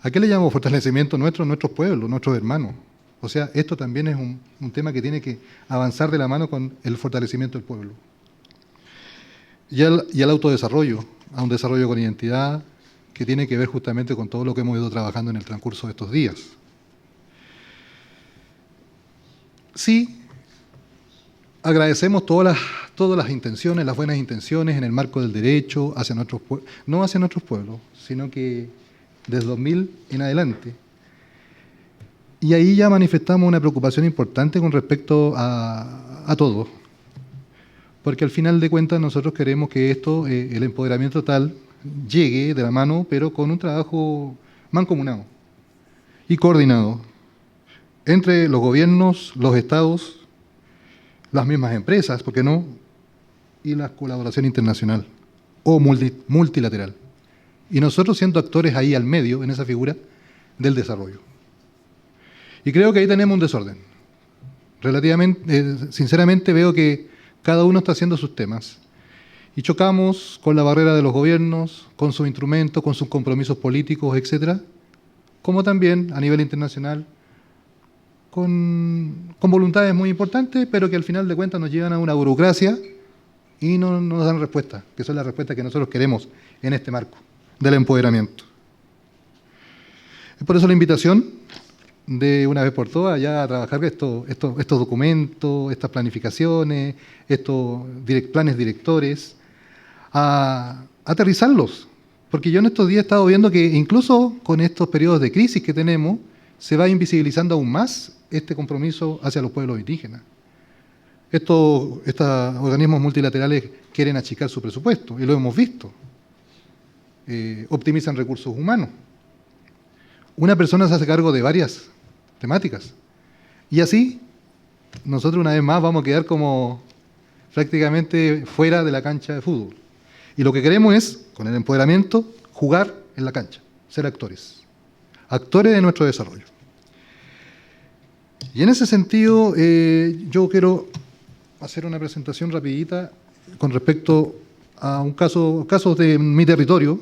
¿A qué le llamamos fortalecimiento? Nuestros pueblos, nuestros hermanos. O sea, esto también es un tema que tiene que avanzar de la mano con el fortalecimiento del pueblo. Y al autodesarrollo, a un desarrollo con identidad que tiene que ver justamente con todo lo que hemos ido trabajando en el transcurso de estos días. Sí, agradecemos todas las intenciones, las buenas intenciones en el marco del derecho hacia nuestros pueblos, no hacia nuestros pueblos, sino que desde 2000 en adelante. Y ahí ya manifestamos una preocupación importante con respecto a todo. Porque al final de cuentas nosotros queremos que esto, el empoderamiento tal, llegue de la mano, pero con un trabajo mancomunado y coordinado entre los gobiernos, los estados, las mismas empresas, ¿por qué no?, y la colaboración internacional o multilateral. Y nosotros siendo actores ahí al medio, en esa figura del desarrollo. Y creo que ahí tenemos un desorden. Relativamente, sinceramente veo que cada uno está haciendo sus temas. Y chocamos con la barrera de los gobiernos, con sus instrumentos, con sus compromisos políticos, etcétera, como también a nivel internacional, con voluntades muy importantes, pero que al final de cuentas nos llevan a una burocracia y no nos dan respuestas, que son las respuestas que nosotros queremos en este marco del empoderamiento. Es por eso la invitación de una vez por todas ya a trabajar estos documentos, estas planificaciones, estos planes directores, a aterrizarlos. Porque yo en estos días he estado viendo que incluso con estos periodos de crisis que tenemos, se va invisibilizando aún más este compromiso hacia los pueblos indígenas. estos organismos multilaterales quieren achicar su presupuesto, y lo hemos visto. Optimizan recursos humanos. Una persona se hace cargo de varias temáticas. Y así, nosotros una vez más vamos a quedar como prácticamente fuera de la cancha de fútbol. Y lo que queremos es, con el empoderamiento, jugar en la cancha, ser actores. Actores de nuestro desarrollo. Y en ese sentido, yo quiero hacer una presentación rapidita con respecto a un caso de mi territorio,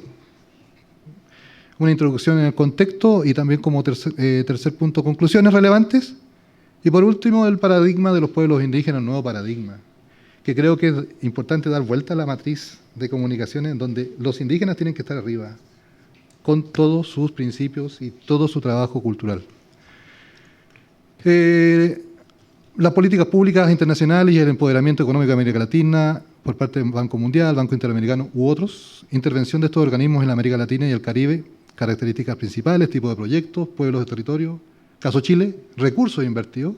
una introducción en el contexto y también como tercer punto, conclusiones relevantes. Y por último, el paradigma de los pueblos indígenas, un nuevo paradigma, que creo que es importante dar vuelta a la matriz de comunicaciones en donde los indígenas tienen que estar arriba, con todos sus principios y todo su trabajo cultural. Las políticas públicas internacionales y el empoderamiento económico de América Latina por parte del Banco Mundial, Banco Interamericano u otros, intervención de estos organismos en la América Latina y el Caribe, características principales, tipo de proyectos, pueblos de territorio, caso Chile, recursos invertidos,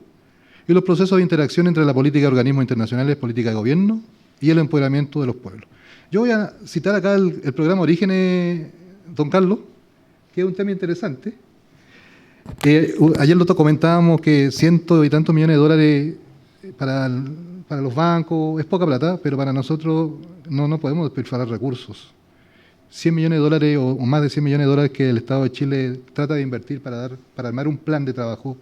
y los procesos de interacción entre la política de organismos internacionales, política de gobierno y el empoderamiento de los pueblos. Yo voy a citar acá el programa Orígenes, don Carlos, que es un tema interesante. Ayer lo comentábamos que cientos y tantos millones de dólares para los bancos es poca plata, pero para nosotros no podemos despilfarrar recursos. 100 millones de dólares o más de 100 millones de dólares que el Estado de Chile trata de invertir para armar un plan de trabajo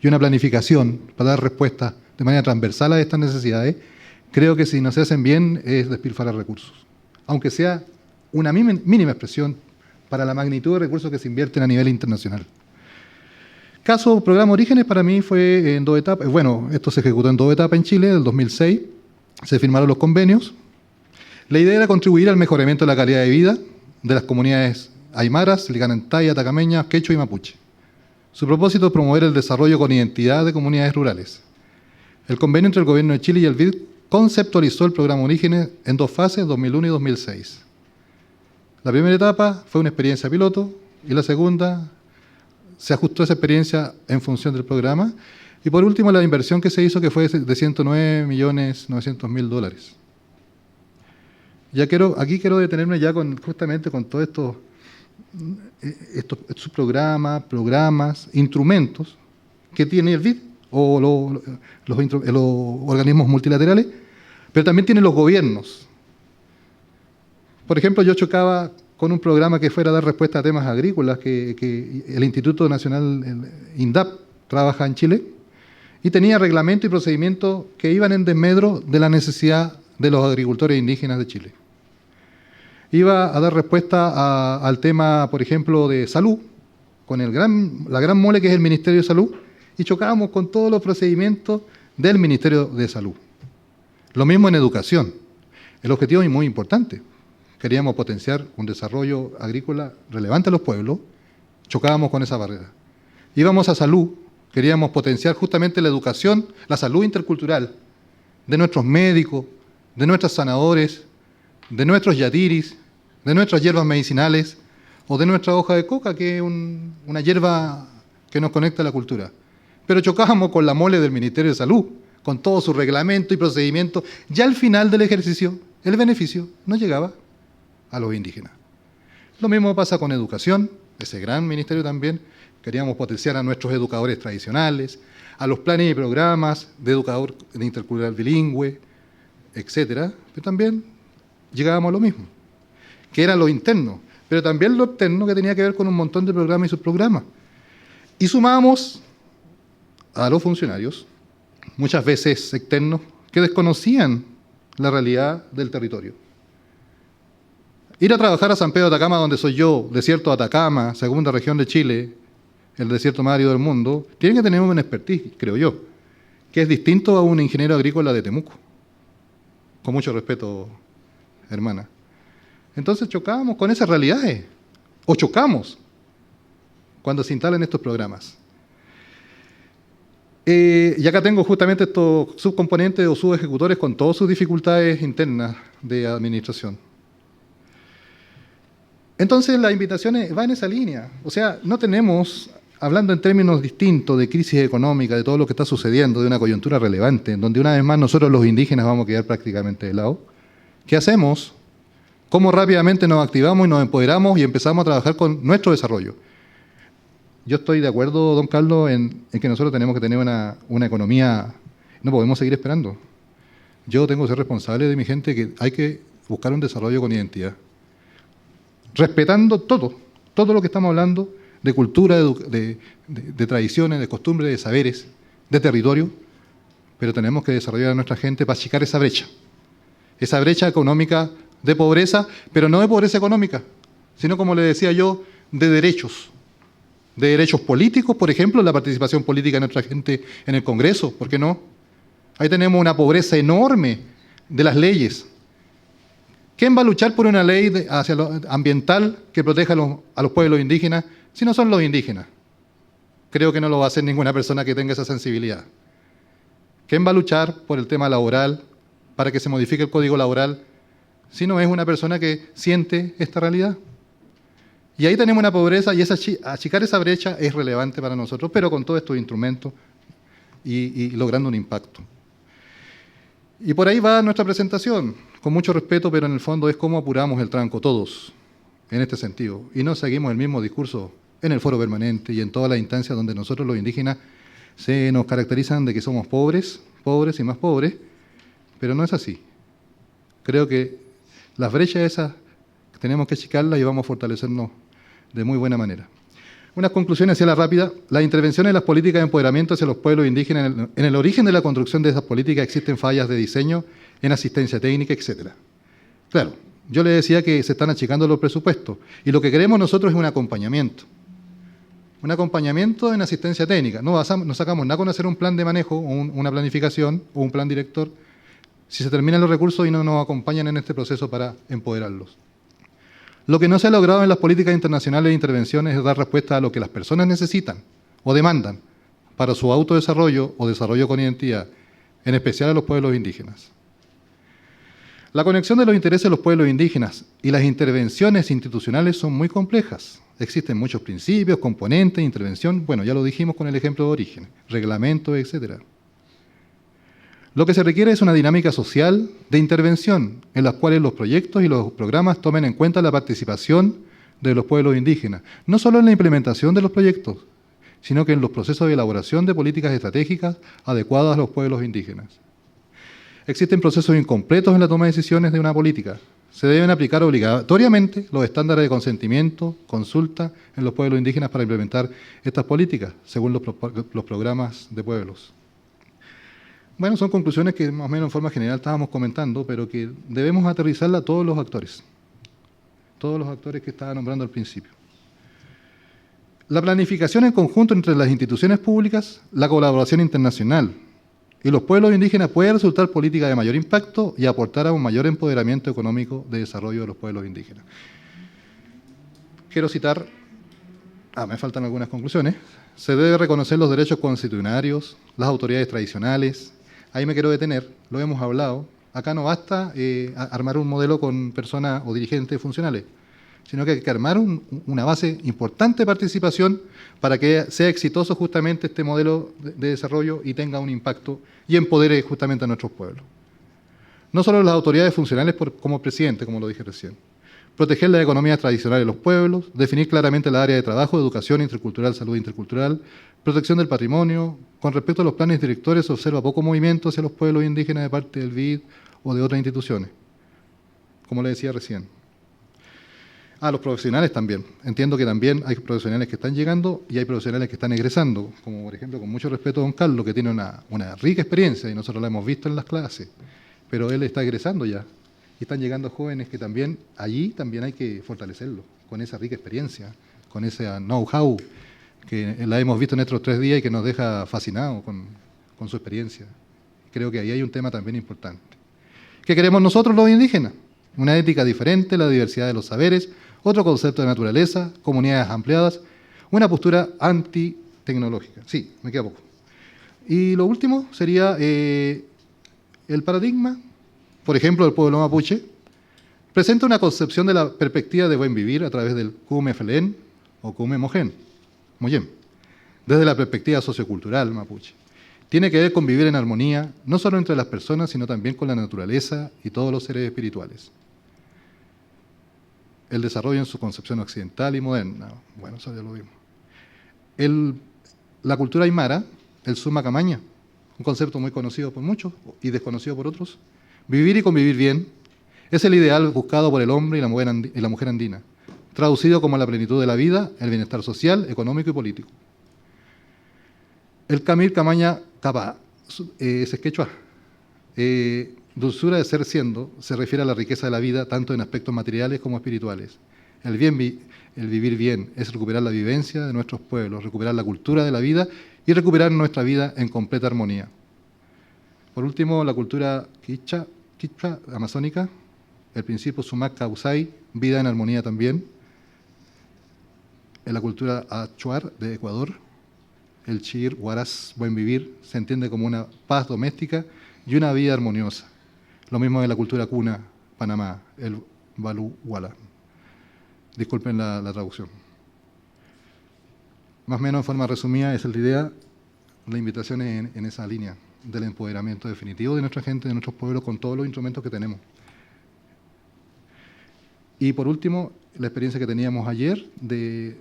y una planificación para dar respuesta de manera transversal a estas necesidades, creo que si no se hacen bien es despilfarrar recursos, aunque sea una mínima expresión para la magnitud de recursos que se invierten a nivel internacional. Caso Programa Orígenes para mí fue en 2 etapas. Bueno, esto se ejecutó en 2 etapas en Chile, en el 2006 se firmaron los convenios. La idea era contribuir al mejoramiento de la calidad de vida de las comunidades aymaras, licanantay, atacameñas, quechua y mapuche. Su propósito es promover el desarrollo con identidad de comunidades rurales. El convenio entre el Gobierno de Chile y el BID conceptualizó el Programa Orígenes en 2 fases, 2001 y 2006. La primera etapa fue una experiencia piloto y la segunda se ajustó esa experiencia en función del programa. Y por último, la inversión que se hizo, que fue de $109.900.000. Aquí quiero detenerme ya justamente con todos estos programas, instrumentos que tiene el BID o los organismos multilaterales, pero también tienen los gobiernos. Por ejemplo, yo chocaba con un programa que fuera a dar respuesta a temas agrícolas que el Instituto Nacional, el INDAP, trabaja en Chile, y tenía reglamentos y procedimientos que iban en desmedro de la necesidad de los agricultores indígenas de Chile. Iba a dar respuesta al tema, por ejemplo, de salud, con la gran mole que es el Ministerio de Salud, y chocábamos con todos los procedimientos del Ministerio de Salud. Lo mismo en educación. El objetivo es muy importante. Queríamos potenciar un desarrollo agrícola relevante a los pueblos, chocábamos con esa barrera. Íbamos a salud, queríamos potenciar justamente la educación, la salud intercultural de nuestros médicos, de nuestros sanadores, de nuestros yatiris, de nuestras hierbas medicinales o de nuestra hoja de coca, que es una hierba que nos conecta a la cultura. Pero chocábamos con la mole del Ministerio de Salud, con todo su reglamento y procedimiento. Ya al final del ejercicio, el beneficio no llegaba a los indígenas. Lo mismo pasa con educación, ese gran ministerio también. Queríamos potenciar a nuestros educadores tradicionales, a los planes y programas de educador de intercultural bilingüe, etcétera. Pero también llegábamos a lo mismo, que era lo interno, pero también lo externo, que tenía que ver con un montón de programas y subprogramas. Y sumábamos a los funcionarios, muchas veces externos, que desconocían la realidad del territorio. Ir a trabajar a San Pedro de Atacama, donde soy yo, desierto de Atacama, segunda región de Chile, el desierto más árido del mundo, tiene que tener un expertise, creo yo, que es distinto a un ingeniero agrícola de Temuco. Con mucho respeto, hermana. Entonces chocábamos con esas realidades, o chocamos cuando se instalan estos programas. Y acá tengo justamente estos subcomponentes o subejecutores con todas sus dificultades internas de administración. Entonces la invitación va en esa línea. O sea, no tenemos hablando en términos distintos de crisis económica, de todo lo que está sucediendo, de una coyuntura relevante, en donde una vez más nosotros los indígenas vamos a quedar prácticamente de lado, ¿qué hacemos? ¿Cómo rápidamente nos activamos y nos empoderamos y empezamos a trabajar con nuestro desarrollo? Yo estoy de acuerdo, don Carlos, en que nosotros tenemos que tener una economía, no podemos seguir esperando. Yo tengo que ser responsable de mi gente, que hay que buscar un desarrollo con identidad, respetando todo lo que estamos hablando, de cultura, de tradiciones, de costumbres, de saberes, de territorio, pero tenemos que desarrollar a nuestra gente para achicar esa brecha económica de pobreza, pero no de pobreza económica, sino, como le decía yo, de derechos políticos, por ejemplo, la participación política de nuestra gente en el Congreso, ¿por qué no? Ahí tenemos una pobreza enorme de las leyes. ¿Quién va a luchar por una ley ambiental que proteja a los pueblos indígenas si no son los indígenas? Creo que no lo va a hacer ninguna persona que tenga esa sensibilidad. ¿Quién va a luchar por el tema laboral para que se modifique el código laboral si no es una persona que siente esta realidad? Y ahí tenemos una pobreza, y achicar esa brecha es relevante para nosotros, pero con todos estos instrumentos y logrando un impacto. Y por ahí va nuestra presentación, con mucho respeto, pero en el fondo es cómo apuramos el tranco todos, en este sentido, y no seguimos el mismo discurso en el foro permanente y en todas las instancias donde nosotros los indígenas se nos caracterizan de que somos pobres y más pobres, pero no es así. Creo que las brechas esas tenemos que achicarlas y vamos a fortalecernos de muy buena manera. Unas conclusiones hacia la rápida. Las intervenciones en las políticas de empoderamiento hacia los pueblos indígenas, en el origen de la construcción de esas políticas existen fallas de diseño, en asistencia técnica, etc. Claro, yo le decía que se están achicando los presupuestos, y lo que queremos nosotros es un acompañamiento. Un acompañamiento en asistencia técnica. No sacamos nada con hacer un plan de manejo, o una planificación, o un plan director, si se terminan los recursos y no nos acompañan en este proceso para empoderarlos. Lo que no se ha logrado en las políticas internacionales de intervenciones es dar respuesta a lo que las personas necesitan o demandan para su autodesarrollo o desarrollo con identidad, en especial a los pueblos indígenas. La conexión de los intereses de los pueblos indígenas y las intervenciones institucionales son muy complejas. Existen muchos principios, componentes, intervención, bueno, ya lo dijimos con el ejemplo de origen, reglamentos, etc. Lo que se requiere es una dinámica social de intervención, en las cuales los proyectos y los programas tomen en cuenta la participación de los pueblos indígenas, no solo en la implementación de los proyectos, sino que en los procesos de elaboración de políticas estratégicas adecuadas a los pueblos indígenas. Existen procesos incompletos en la toma de decisiones de una política. Se deben aplicar obligatoriamente los estándares de consentimiento, consulta en los pueblos indígenas para implementar estas políticas, según los programas de pueblos. Bueno, son conclusiones que más o menos en forma general estábamos comentando, pero que debemos aterrizarla a todos los actores que estaba nombrando al principio. La planificación en conjunto entre las instituciones públicas, la colaboración internacional y los pueblos indígenas puede resultar política de mayor impacto y aportar a un mayor empoderamiento económico de desarrollo de los pueblos indígenas. Quiero citar, me faltan algunas conclusiones. Se debe reconocer los derechos constitucionarios, las autoridades tradicionales. Ahí me quiero detener, lo hemos hablado. Acá no basta armar un modelo con personas o dirigentes funcionales, sino que hay que armar una base importante de participación para que sea exitoso justamente este modelo de desarrollo y tenga un impacto y empodere justamente a nuestros pueblos. No solo las autoridades funcionales como presidente, como lo dije recién. Proteger las economías tradicionales de los pueblos, definir claramente la área de trabajo, educación intercultural, salud intercultural, protección del patrimonio. Con respecto a los planes directores, se observa poco movimiento hacia los pueblos indígenas de parte del BID o de otras instituciones, como le decía recién. Los profesionales también. Entiendo que también hay profesionales que están llegando y hay profesionales que están egresando, como por ejemplo, con mucho respeto a don Carlos, que tiene una rica experiencia y nosotros la hemos visto en las clases, pero él está egresando ya. Y están llegando jóvenes que también, allí también hay que fortalecerlo, con esa rica experiencia, con ese know-how que la hemos visto en estos 3 días y que nos deja fascinados con su experiencia. Creo que ahí hay un tema también importante. ¿Qué queremos nosotros los indígenas? Una ética diferente, la diversidad de los saberes, otro concepto de naturaleza, comunidades ampliadas, una postura antitecnológica. Sí, me queda poco. Y lo último sería el paradigma. Por ejemplo, el pueblo mapuche presenta una concepción de la perspectiva de buen vivir a través del Kume Felen o Kume Moyen. desde la perspectiva sociocultural mapuche. Tiene que ver con vivir en armonía, no solo entre las personas, sino también con la naturaleza y todos los seres espirituales. El desarrollo en su concepción occidental y moderna. Bueno, eso ya lo vimos. La cultura aymara, el suma camaña, un concepto muy conocido por muchos y desconocido por otros. Vivir y convivir bien es el ideal buscado por el hombre y la mujer andina, traducido como la plenitud de la vida, el bienestar social, económico y político. El camir camaña capa es quechua. Dulzura de ser siendo se refiere a la riqueza de la vida, tanto en aspectos materiales como espirituales. El vivir bien es recuperar la vivencia de nuestros pueblos, recuperar la cultura de la vida y recuperar nuestra vida en completa armonía. Por último, la cultura quichua amazónica, el principio Sumac Causay, vida en armonía también. En la cultura achuar de Ecuador, el chir huaraz, buen vivir, se entiende como una paz doméstica y una vida armoniosa. Lo mismo en la cultura cuna, Panamá, el Balú Wala. Disculpen la traducción. Más o menos en forma resumida, esa es la idea, la invitación en esa línea del empoderamiento definitivo de nuestra gente, de nuestros pueblos, con todos los instrumentos que tenemos. Y por último, la experiencia que teníamos ayer de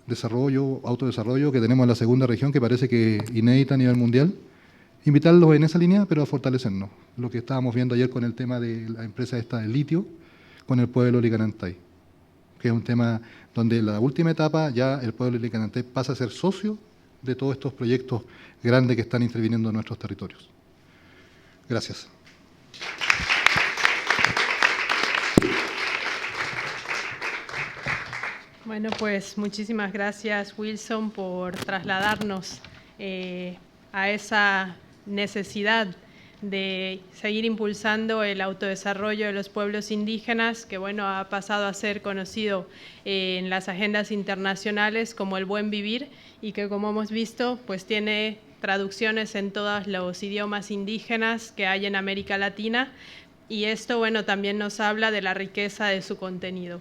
desarrollo, autodesarrollo, que tenemos en la segunda región, que parece que inédita a nivel mundial. Invitarlos en esa línea, pero a fortalecernos. Lo que estábamos viendo ayer con el tema de la empresa esta del litio, con el pueblo Licanantay, que es un tema donde en la última etapa ya el pueblo Licanantay pasa a ser socio de todos estos proyectos grandes que están interviniendo en nuestros territorios. Gracias. Bueno, pues muchísimas gracias, Wilson, por trasladarnos a esa necesidad de seguir impulsando el autodesarrollo de los pueblos indígenas, que bueno, ha pasado a ser conocido en las agendas internacionales como el buen vivir y que, como hemos visto, pues tiene traducciones en todos los idiomas indígenas que hay en América Latina, y esto, bueno, también nos habla de la riqueza de su contenido.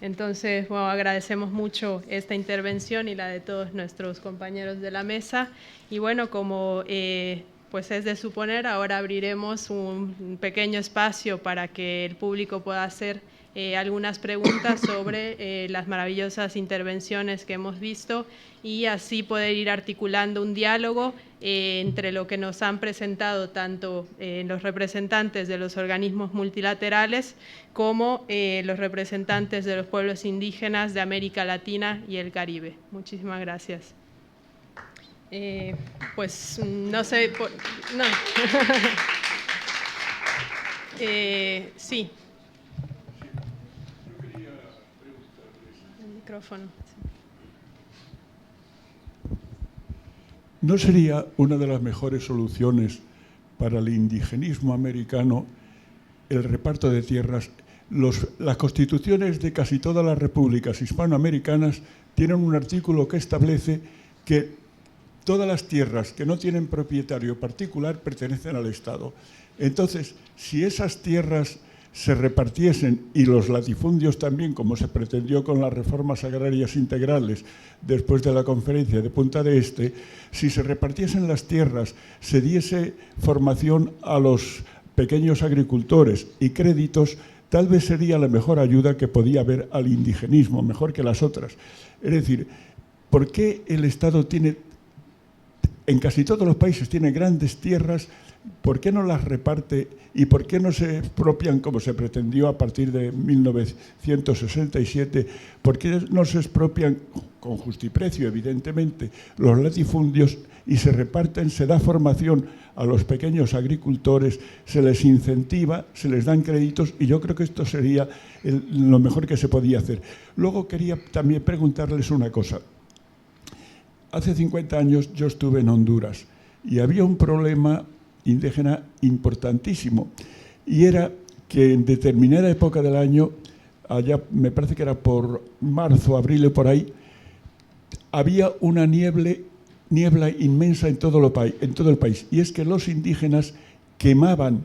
Entonces, bueno, agradecemos mucho esta intervención y la de todos nuestros compañeros de la mesa. Y bueno, como pues es de suponer, ahora abriremos un pequeño espacio para que el público pueda hacer algunas preguntas sobre las maravillosas intervenciones que hemos visto y así poder ir articulando un diálogo entre lo que nos han presentado tanto los representantes de los organismos multilaterales como los representantes de los pueblos indígenas de América Latina y el Caribe. Muchísimas gracias. Pues no sé, no. Sí. El micrófono. ¿No sería una de las mejores soluciones para el indigenismo americano el reparto de tierras? Las constituciones de casi todas las repúblicas hispanoamericanas tienen un artículo que establece que todas las tierras que no tienen propietario particular pertenecen al Estado. Entonces, si esas tierras se repartiesen y los latifundios también, como se pretendió con las reformas agrarias integrales después de la conferencia de Punta del Este, si se repartiesen las tierras, se diese formación a los pequeños agricultores y créditos, tal vez sería la mejor ayuda que podía haber al indigenismo, mejor que las otras. Es decir, ¿por qué el Estado tiene, en casi todos los países, tiene grandes tierras? ¿Por qué no las reparte y por qué no se expropian como se pretendió a partir de 1967? ¿Por qué no se expropian con justiprecio, evidentemente, los latifundios y se reparten, se da formación a los pequeños agricultores, se les incentiva, se les dan créditos y yo creo que esto sería lo mejor que se podía hacer. Luego quería también preguntarles una cosa. Hace 50 años yo estuve en Honduras y había un problema indígena importantísimo y era que en determinada época del año, allá me parece que era por marzo, abril o por ahí, había una niebla inmensa en todo el país, y es que los indígenas quemaban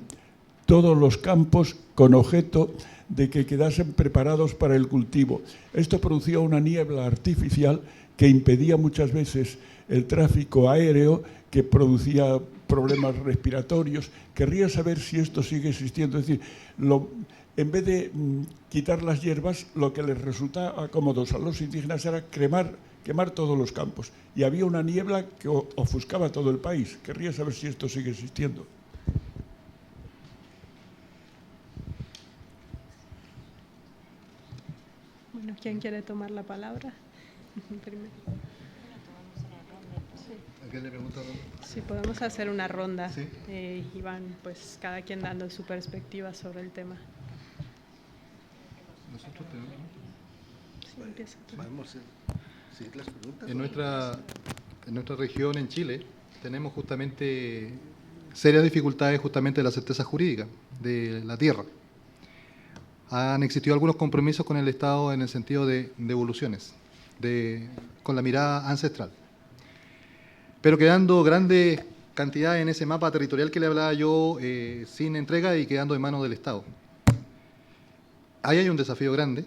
todos los campos con objeto de que quedasen preparados para el cultivo. Esto producía una niebla artificial que impedía muchas veces el tráfico aéreo, que producía problemas respiratorios. Querría saber si esto sigue existiendo. Es decir, en vez de quitar las hierbas, lo que les resultaba cómodo a los indígenas era quemar todos los campos. Y había una niebla que ofuscaba todo el país. Querría saber si esto sigue existiendo. Bueno, ¿quién quiere tomar la palabra? Primero. ¿A qué le pregunto? Sí, podemos hacer una ronda. ¿Sí? Y van pues cada quien dando su perspectiva sobre el tema. Nosotros tenemos... Sí, empieza tú. Podemos seguir las preguntas. En nuestra región, en Chile, tenemos justamente serias dificultades justamente de la certeza jurídica de la tierra. Han existido algunos compromisos con el Estado en el sentido de devoluciones, con la mirada ancestral. Pero quedando grandes cantidades en ese mapa territorial que le hablaba yo, sin entrega y quedando en manos del Estado. Ahí hay un desafío grande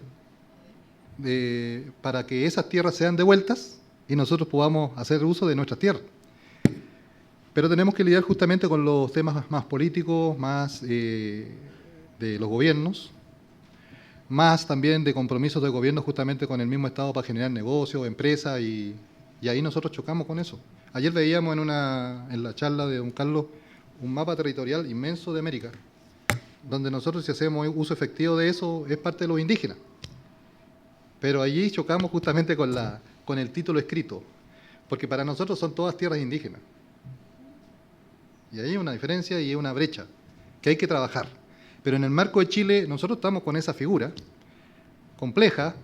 para que esas tierras sean devueltas y nosotros podamos hacer uso de nuestras tierras. Pero tenemos que lidiar justamente con los temas más políticos, más de los gobiernos, más también de compromisos de gobierno justamente con el mismo Estado para generar negocios, empresas, y ahí nosotros chocamos con eso. Ayer veíamos en la charla de don Carlos un mapa territorial inmenso de América, donde nosotros, si hacemos uso efectivo de eso, es parte de los indígenas. Pero allí chocamos justamente con el título escrito, porque para nosotros son todas tierras indígenas. Y ahí hay una diferencia y hay una brecha que hay que trabajar. Pero en el marco de Chile, nosotros estamos con esa figura compleja,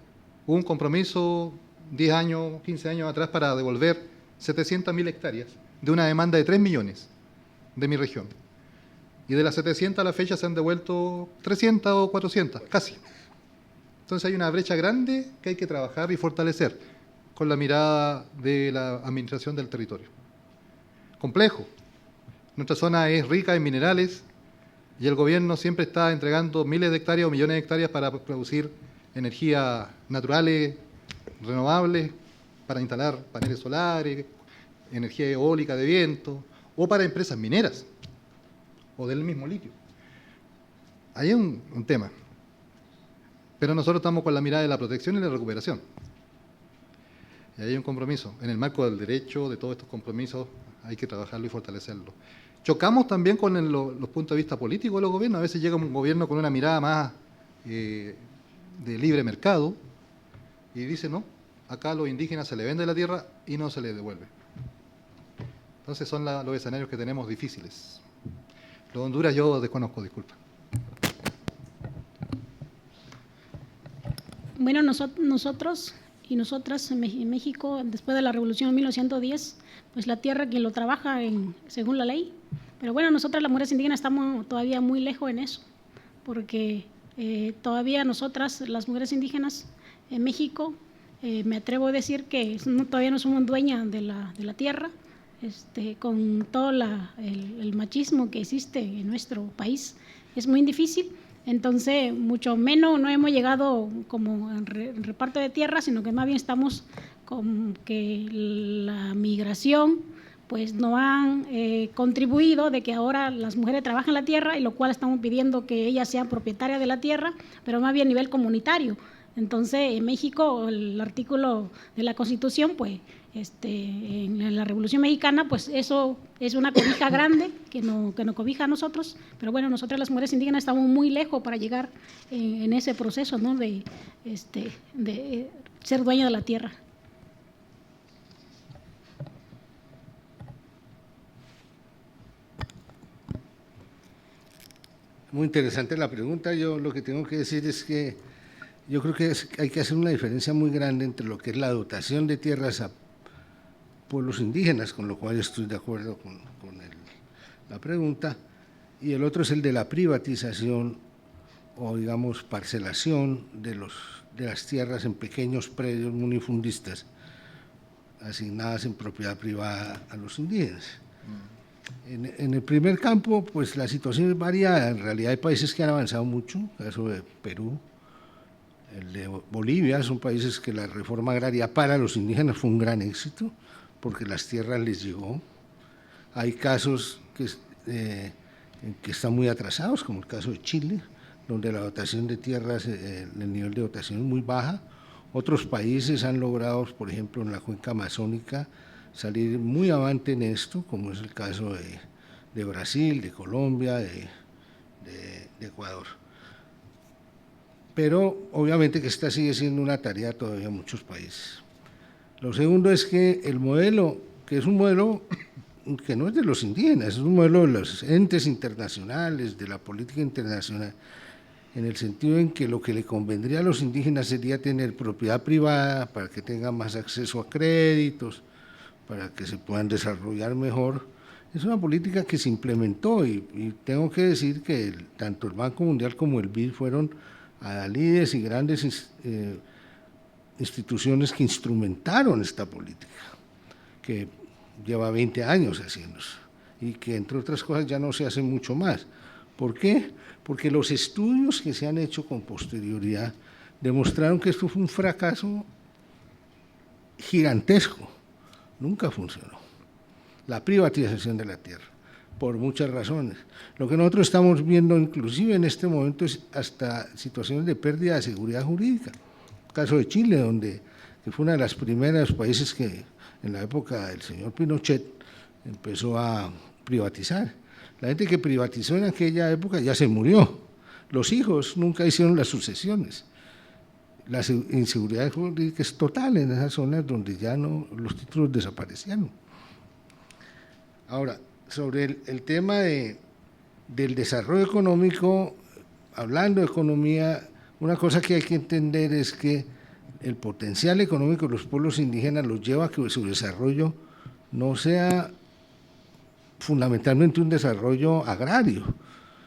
un compromiso 10 años, 15 años atrás para devolver 700.000 hectáreas de una demanda de 3 millones de mi región. Y de las 700 a la fecha se han devuelto 300 o 400, casi. Entonces hay una brecha grande que hay que trabajar y fortalecer con la mirada de la administración del territorio. Complejo. Nuestra zona es rica en minerales y el gobierno siempre está entregando miles de hectáreas o millones de hectáreas para producir energías naturales, renovables, para instalar paneles solares, energía eólica de viento, o para empresas mineras, o del mismo litio. Ahí hay un tema. Pero nosotros estamos con la mirada de la protección y la recuperación. Y ahí hay un compromiso. En el marco del derecho, de todos estos compromisos, hay que trabajarlo y fortalecerlo. Chocamos también con los puntos de vista políticos de los gobiernos. A veces llega un gobierno con una mirada más de libre mercado y dice, no, acá a los indígenas se les vende la tierra y no se les devuelve. Entonces son los escenarios que tenemos difíciles. Los de Honduras yo desconozco, disculpa. Bueno, nosotros y nosotras en México, después de la Revolución de 1910, pues la tierra quien lo trabaja según la ley. Pero bueno, nosotras las mujeres indígenas estamos todavía muy lejos en eso, porque todavía nosotras, las mujeres indígenas en México, me atrevo a decir que todavía no somos dueñas de la tierra, con todo el machismo que existe en nuestro país. Es muy difícil. Entonces, mucho menos no hemos llegado como en reparto de tierra, sino que más bien estamos con que la migración pues no han contribuido de que ahora las mujeres trabajan la tierra, y lo cual estamos pidiendo que ellas sean propietarias de la tierra, pero más bien a nivel comunitario. Entonces, en México, el artículo de la Constitución, pues, en la Revolución Mexicana, pues eso es una cobija grande que nos cobija a nosotros, pero bueno, nosotras las mujeres indígenas estamos muy lejos para llegar en ese proceso, ¿no?, de ser dueña de la tierra. Muy interesante la pregunta. Yo lo que tengo que decir es que yo creo que hay que hacer una diferencia muy grande entre lo que es la dotación de tierras a pueblos indígenas, con lo cual estoy de acuerdo con la pregunta, y el otro es el de la privatización o, digamos, parcelación de las tierras en pequeños predios munifundistas asignadas en propiedad privada a los indígenas. En el primer campo, pues la situación es variada. En realidad hay países que han avanzado mucho, el caso de Perú, el de Bolivia, son países que la reforma agraria para los indígenas fue un gran éxito, porque las tierras les llegó. Hay casos que están muy atrasados, como el caso de Chile, donde la dotación de tierras, el nivel de dotación es muy baja. Otros países han logrado, por ejemplo, en la cuenca amazónica, salir muy avante en esto, como es el caso de Brasil, de Colombia, de Ecuador. Pero obviamente que esta sigue siendo una tarea todavía en muchos países. Lo segundo es que el modelo, que es un modelo que no es de los indígenas, es un modelo de los entes internacionales, de la política internacional, en el sentido en que lo que le convendría a los indígenas sería tener propiedad privada para que tengan más acceso a créditos, para que se puedan desarrollar mejor. Es una política que se implementó y tengo que decir que tanto el Banco Mundial como el BID fueron adalides y grandes instituciones que instrumentaron esta política, que lleva 20 años haciéndose y que entre otras cosas ya no se hace mucho más. ¿Por qué? Porque los estudios que se han hecho con posterioridad demostraron que esto fue un fracaso gigantesco, nunca funcionó. La privatización de la tierra, por muchas razones. Lo que nosotros estamos viendo inclusive en este momento es hasta situaciones de pérdida de seguridad jurídica. El caso de Chile, que fue uno de los primeros países que en la época del señor Pinochet empezó a privatizar. La gente que privatizó en aquella época ya se murió. Los hijos nunca hicieron las sucesiones. La inseguridad jurídica es total en esas zonas donde ya no, los títulos desaparecieron. Ahora, sobre el tema del desarrollo económico, hablando de economía, una cosa que hay que entender es que el potencial económico de los pueblos indígenas los lleva a que su desarrollo no sea fundamentalmente un desarrollo agrario,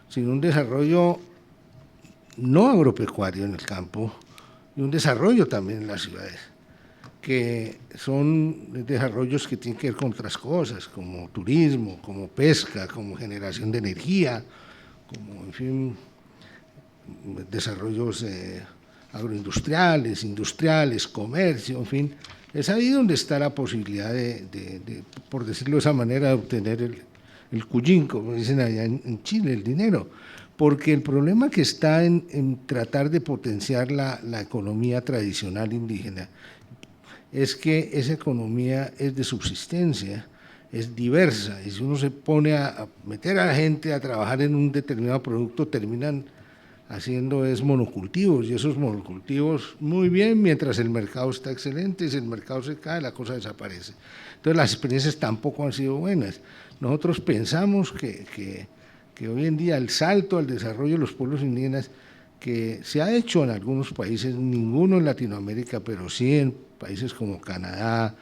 sino un desarrollo no agropecuario en el campo y un desarrollo también en las ciudades, que son desarrollos que tienen que ver con otras cosas, como turismo, como pesca, como generación de energía, como, en fin, desarrollos agroindustriales, industriales, comercio, en fin. Es ahí donde está la posibilidad por decirlo de esa manera, de obtener el cuyín, como dicen allá en Chile, el dinero. Porque el problema que está en tratar de potenciar la economía tradicional indígena es que esa economía es de subsistencia, es diversa, y si uno se pone a meter a la gente a trabajar en un determinado producto, terminan haciendo monocultivos, y esos monocultivos muy bien mientras el mercado está excelente, y si el mercado se cae, la cosa desaparece. Entonces las experiencias tampoco han sido buenas. Nosotros pensamos que hoy en día el salto al desarrollo de los pueblos indígenas, que se ha hecho en algunos países, ninguno en Latinoamérica, pero sí en países como Canadá,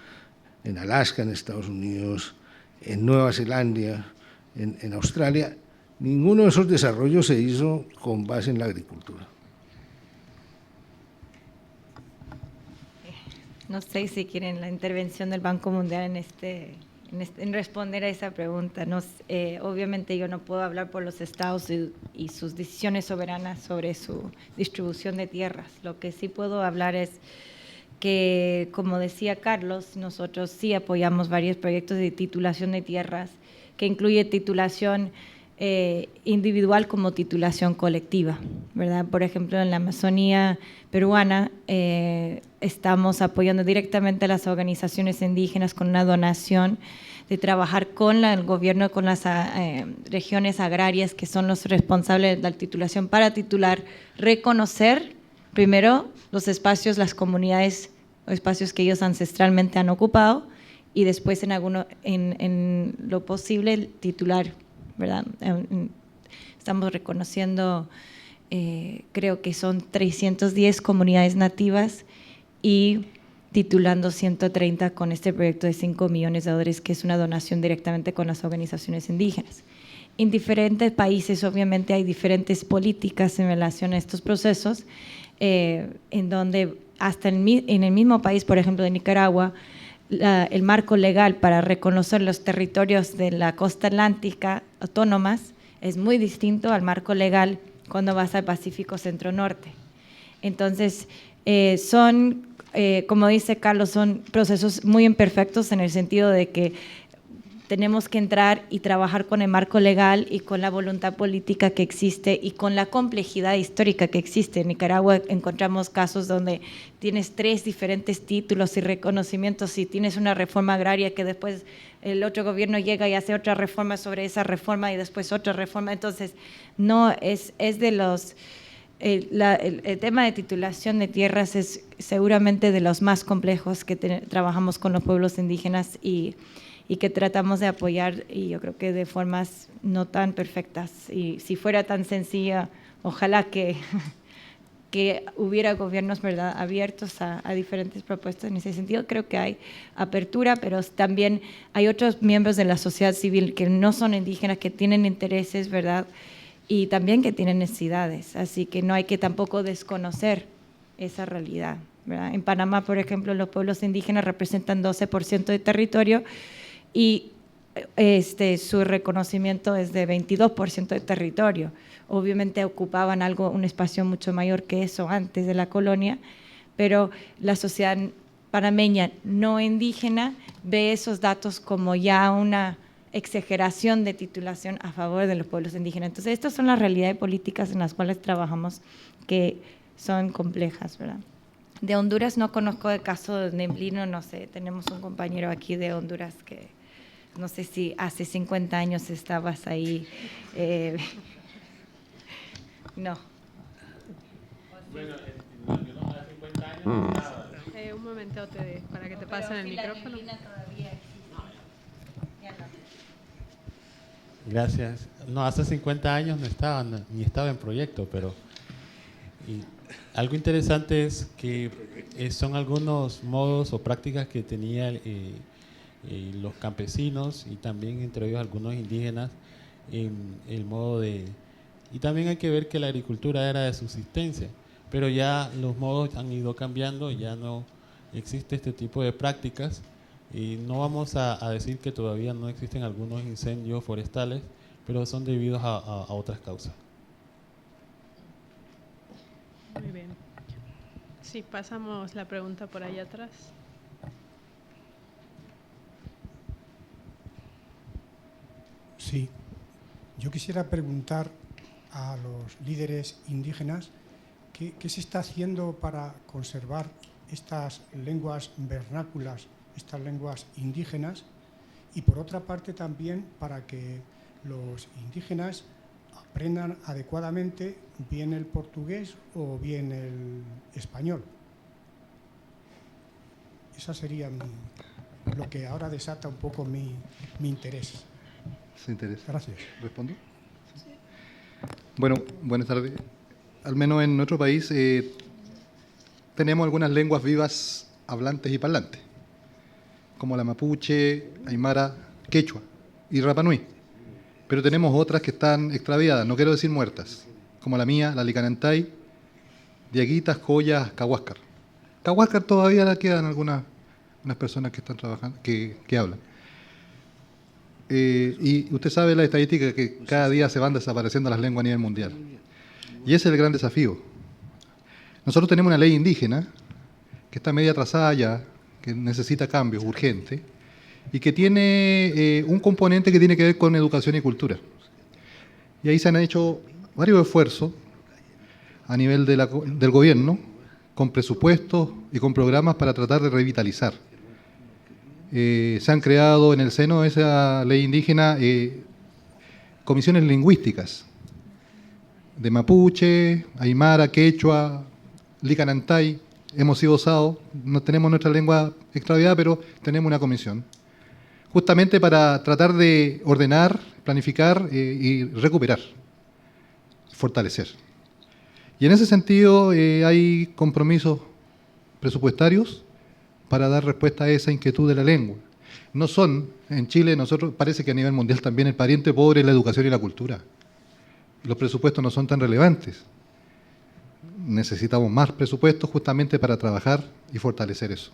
en Alaska, en Estados Unidos, en Nueva Zelanda, en Australia, ninguno de esos desarrollos se hizo con base en la agricultura. No sé si quieren la intervención del Banco Mundial en responder a esa pregunta. Obviamente yo no puedo hablar por los estados y sus decisiones soberanas sobre su distribución de tierras. Lo que sí puedo hablar es que, como decía Carlos, nosotros sí apoyamos varios proyectos de titulación de tierras, que incluye titulación individual como titulación colectiva, ¿verdad? Por ejemplo, en la Amazonía peruana estamos apoyando directamente a las organizaciones indígenas con una donación de trabajar con el gobierno, con las regiones agrarias que son los responsables de la titulación para titular, reconocer primero los espacios, las comunidades o espacios que ellos ancestralmente han ocupado y después en lo posible titular, ¿verdad? Estamos reconociendo, creo que son 310 comunidades nativas y titulando 130 con este proyecto de $5 millones, que es una donación directamente con las organizaciones indígenas. En diferentes países, obviamente, hay diferentes políticas en relación a estos procesos, en donde hasta en el mismo país, por ejemplo, de Nicaragua, el marco legal para reconocer los territorios de la costa atlántica autónomas es muy distinto al marco legal cuando vas al Pacífico Centro-Norte. Entonces, son, como dice Carlos, son procesos muy imperfectos en el sentido de que tenemos que entrar y trabajar con el marco legal y con la voluntad política que existe y con la complejidad histórica que existe. En Nicaragua encontramos casos donde tienes 3 diferentes títulos y reconocimientos y tienes una reforma agraria que después el otro gobierno llega y hace otra reforma sobre esa reforma y después otra reforma. Entonces, no es de los... el tema de titulación de tierras es seguramente de los más complejos que trabajamos con los pueblos indígenas y que tratamos de apoyar, y yo creo que de formas no tan perfectas. Y si fuera tan sencilla, ojalá que hubiera gobiernos, ¿verdad?, abiertos a diferentes propuestas en ese sentido. Creo que hay apertura, pero también hay otros miembros de la sociedad civil que no son indígenas, que tienen intereses, ¿verdad?, y también que tienen necesidades. Así que no hay que tampoco desconocer esa realidad, ¿verdad? En Panamá, por ejemplo, los pueblos indígenas representan 12% de territorio, y su reconocimiento es de 22% de territorio. Obviamente ocupaban un espacio mucho mayor que eso antes de la colonia, pero la sociedad panameña no indígena ve esos datos como ya una exageración de titulación a favor de los pueblos indígenas. Entonces, estas son las realidades políticas en las cuales trabajamos, que son complejas, ¿verdad? De Honduras no conozco el caso de Nemblino, no sé, tenemos un compañero aquí de Honduras que no sé si hace 50 años estabas ahí. No. Bueno, hace 50 años estaba. Un momento para que te pasen el micrófono. Gracias. No, hace 50 años no estaba, ni estaba en proyecto, pero algo interesante es que son algunos modos o prácticas que tenían los campesinos y también entre ellos algunos indígenas en el modo de... Y también hay que ver que la agricultura era de subsistencia, pero ya los modos han ido cambiando, ya no existe este tipo de prácticas. Y no vamos a decir que todavía no existen algunos incendios forestales, pero son debidos a otras causas. Muy bien. Sí, pasamos la pregunta por allá atrás. Sí, yo quisiera preguntar a los líderes indígenas qué se está haciendo para conservar estas lenguas vernáculas, estas lenguas indígenas, y por otra parte también para que los indígenas aprendan adecuadamente bien el portugués o bien el español. Esa sería lo que ahora desata un poco mi interés. ¿Se interesa? Gracias. ¿Respondo? Sí. Bueno, buenas tardes. Al menos en nuestro país tenemos algunas lenguas vivas hablantes y parlantes, como la mapuche, aymara, quechua y Rapa Nui. Pero tenemos otras que están extraviadas, no quiero decir muertas, como la mía, la licanantay, diaguitas, joyas, cahuáscar. Cahuáscar todavía quedan unas personas que están trabajando, que hablan. Y usted sabe la estadística que cada día se van desapareciendo las lenguas a nivel mundial. Y ese es el gran desafío. Nosotros tenemos una ley indígena que está media atrasada ya, que necesita cambios urgentes, y que tiene un componente que tiene que ver con educación y cultura. Y ahí se han hecho varios esfuerzos a nivel del gobierno, con presupuestos y con programas para tratar de revitalizar. Se han creado en el seno de esa ley indígena comisiones lingüísticas de mapuche, aymara, quechua, licanantay. Hemos sido osados, no tenemos nuestra lengua extraviada, pero tenemos una comisión, justamente para tratar de ordenar, planificar y recuperar, fortalecer. Y en ese sentido hay compromisos presupuestarios para dar respuesta a esa inquietud de la lengua. No son, en Chile, nosotros parece que a nivel mundial también el pariente pobre es la educación y la cultura. Los presupuestos no son tan relevantes. Necesitamos más presupuestos justamente para trabajar y fortalecer eso.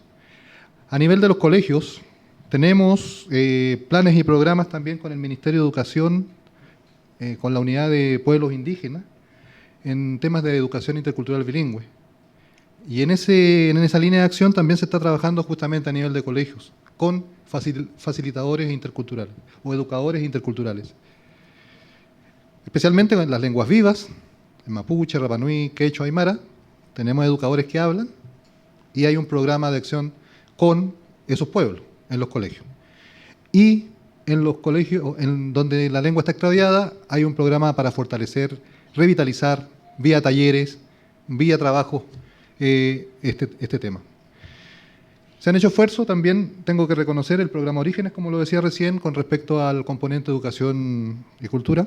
A nivel de los colegios, tenemos planes y programas también con el Ministerio de Educación, con la Unidad de Pueblos Indígenas, en temas de educación intercultural bilingüe. Y en esa línea de acción también se está trabajando justamente a nivel de colegios, con facilitadores interculturales o educadores interculturales. Especialmente en las lenguas vivas, en mapuche, rapanui, quechua, aymara, tenemos educadores que hablan y hay un programa de acción con esos pueblos en los colegios. Y en los colegios en donde la lengua está extraviada, hay un programa para fortalecer, revitalizar, vía talleres, vía trabajo, este tema. Se han hecho esfuerzos, también tengo que reconocer el programa Orígenes, como lo decía recién, con respecto al componente educación y cultura,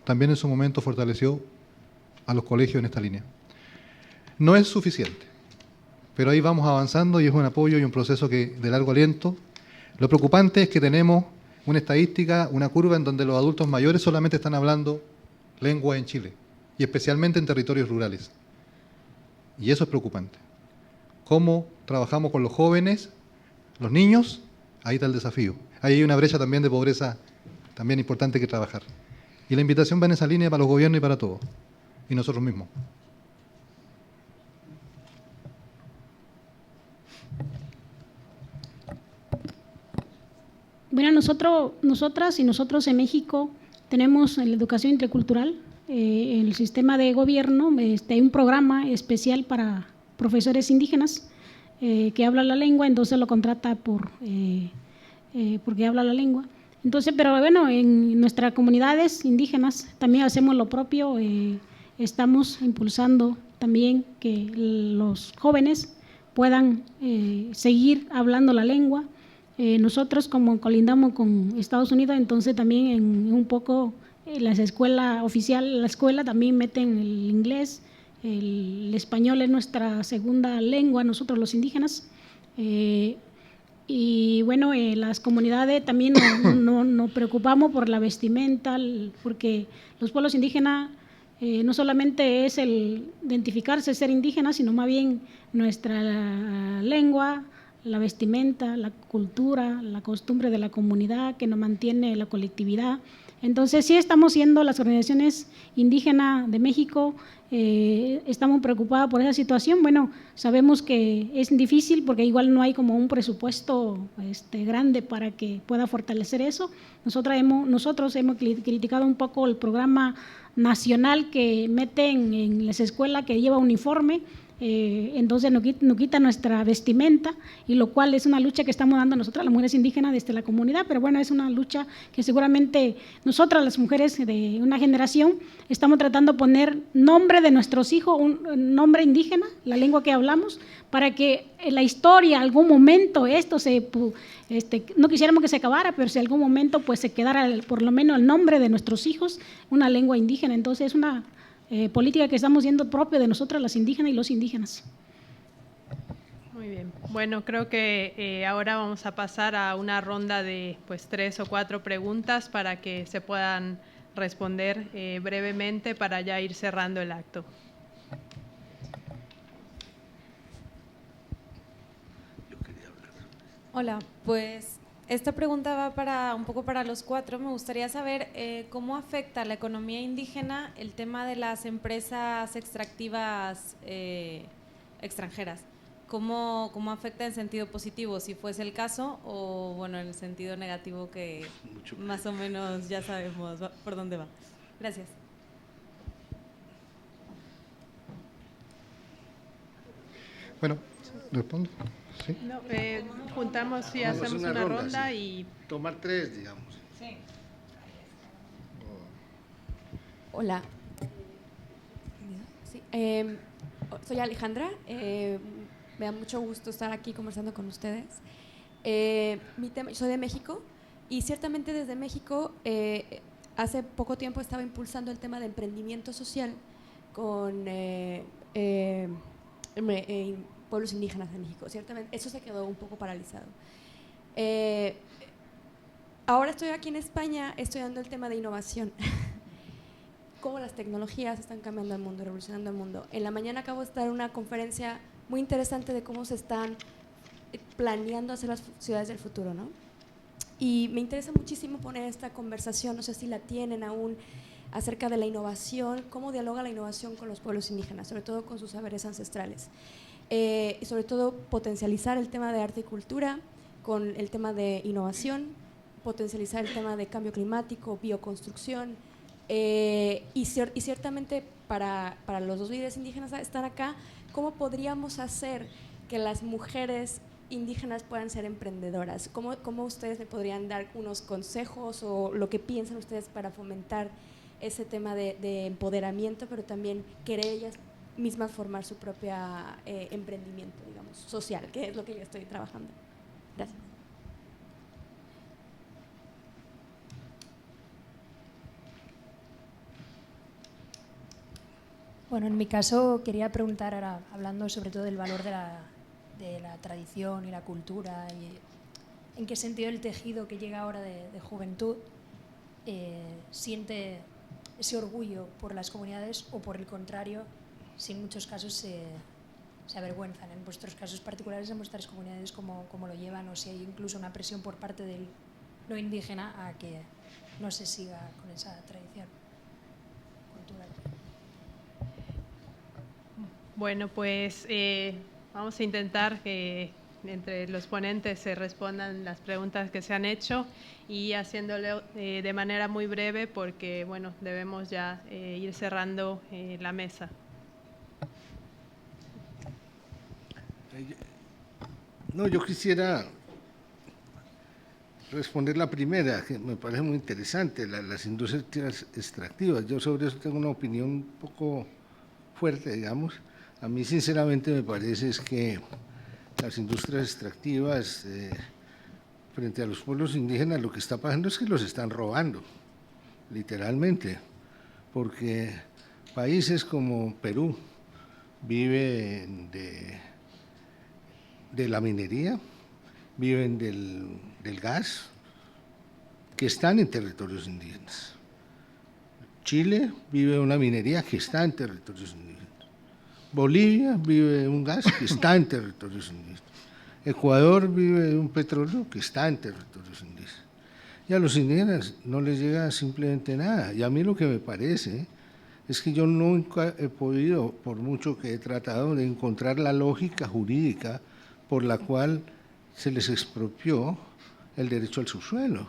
también en su momento fortaleció a los colegios en esta línea. No es suficiente, pero ahí vamos avanzando y es un apoyo y un proceso de largo aliento. Lo preocupante es que tenemos una estadística, una curva en donde los adultos mayores solamente están hablando lengua en Chile, y especialmente en territorios rurales. Y eso es preocupante. ¿Cómo trabajamos con los jóvenes, los niños? Ahí está el desafío. Ahí hay una brecha también de pobreza también importante que trabajar. Y la invitación va en esa línea para los gobiernos y para todos, y nosotros mismos. Bueno, nosotras y nosotros en México tenemos la educación intercultural. En el sistema de gobierno hay un programa especial para profesores indígenas que hablan la lengua, entonces lo contrata porque habla la lengua. Entonces, pero bueno, en nuestras comunidades indígenas también hacemos lo propio. Estamos impulsando también que los jóvenes puedan seguir hablando la lengua. Nosotros como colindamos con Estados Unidos, entonces también en un poco las escuelas oficial, la escuela también meten el inglés, el español es nuestra segunda lengua, nosotros los indígenas. Y bueno, las comunidades también nos preocupamos por la vestimenta, porque los pueblos indígenas no solamente es el identificarse, ser indígena, sino más bien nuestra lengua, la vestimenta, la cultura, la costumbre de la comunidad que nos mantiene la colectividad. Entonces sí estamos siendo las organizaciones indígenas de México, estamos preocupadas por esa situación. Bueno, sabemos que es difícil porque igual no hay como un presupuesto grande para que pueda fortalecer eso. Nosotros hemos criticado un poco el programa nacional que meten en las escuelas que lleva uniforme. Entonces nos quita nuestra vestimenta, y lo cual es una lucha que estamos dando nosotras las mujeres indígenas desde la comunidad, pero bueno, es una lucha que seguramente nosotras las mujeres de una generación estamos tratando de poner nombre de nuestros hijos, un nombre indígena, la lengua que hablamos, para que en la historia algún momento no quisiéramos que se acabara, pero si algún momento pues se quedara por lo menos el nombre de nuestros hijos, una lengua indígena. Entonces es una política que estamos viendo propia de nosotras las indígenas y los indígenas. Muy bien. Bueno, creo que ahora vamos a pasar a una ronda de 3 o 4 preguntas para que se puedan responder brevemente para ya ir cerrando el acto. Hola, pues esta pregunta va un poco para los 4. Me gustaría saber cómo afecta a la economía indígena el tema de las empresas extractivas extranjeras. ¿Cómo afecta en sentido positivo, si fuese el caso, o bueno, en el sentido negativo que más o menos ya sabemos por dónde va? Gracias. Bueno, respondo. ¿Sí? No, juntamos y hacemos una ronda sí. Y tomar 3, digamos. Sí. Hola. Sí, soy Alejandra. Me da mucho gusto estar aquí conversando con ustedes. Soy de México, y ciertamente desde México hace poco tiempo estaba impulsando el tema de emprendimiento social con pueblos indígenas de México. Ciertamente eso se quedó un poco paralizado. Ahora estoy aquí en España estudiando el tema de innovación. Cómo las tecnologías están cambiando el mundo, revolucionando el mundo. En la mañana acabo de estar en una conferencia muy interesante de cómo se están planeando hacer las ciudades del futuro, ¿no? Y me interesa muchísimo poner esta conversación, no sé si la tienen aún, acerca de la innovación, cómo dialoga la innovación con los pueblos indígenas, sobre todo con sus saberes ancestrales. Y sobre todo potencializar el tema de arte y cultura con el tema de innovación, potencializar el tema de cambio climático, bioconstrucción, y ciertamente para los dos líderes indígenas están acá, ¿cómo podríamos hacer que las mujeres indígenas puedan ser emprendedoras? ¿Cómo ustedes me podrían dar unos consejos o lo que piensan ustedes para fomentar ese tema de empoderamiento, pero también querer ellas mismas formar su propia emprendimiento, digamos, social, que es lo que yo estoy trabajando? Gracias. Bueno, en mi caso quería preguntar ahora, hablando sobre todo del valor de la tradición y la cultura, y en qué sentido el tejido que llega ahora de juventud siente ese orgullo por las comunidades o por el contrario, si en muchos casos se avergüenzan. En vuestros casos particulares, en vuestras comunidades, ¿cómo lo llevan? O si hay incluso una presión por parte del no indígena a que no se siga con esa tradición cultural. Bueno, pues vamos a intentar que entre los ponentes se respondan las preguntas que se han hecho y haciéndolo de manera muy breve porque, bueno, debemos ya ir cerrando la mesa. No, yo quisiera responder la primera, que me parece muy interesante, las industrias extractivas. Yo sobre eso tengo una opinión un poco fuerte, digamos. A mí sinceramente me parece es que las industrias extractivas frente a los pueblos indígenas lo que está pasando es que los están robando, literalmente, porque países como Perú viven de la minería, viven del gas, que están en territorios indígenas. Chile vive de una minería que está en territorios indígenas. Bolivia vive de un gas que está en territorios indígenas. Ecuador vive de un petróleo que está en territorios indígenas. Y a los indígenas no les llega simplemente nada. Y a mí lo que me parece es que yo nunca he podido, por mucho que he tratado, de encontrar la lógica jurídica por la cual se les expropió el derecho al subsuelo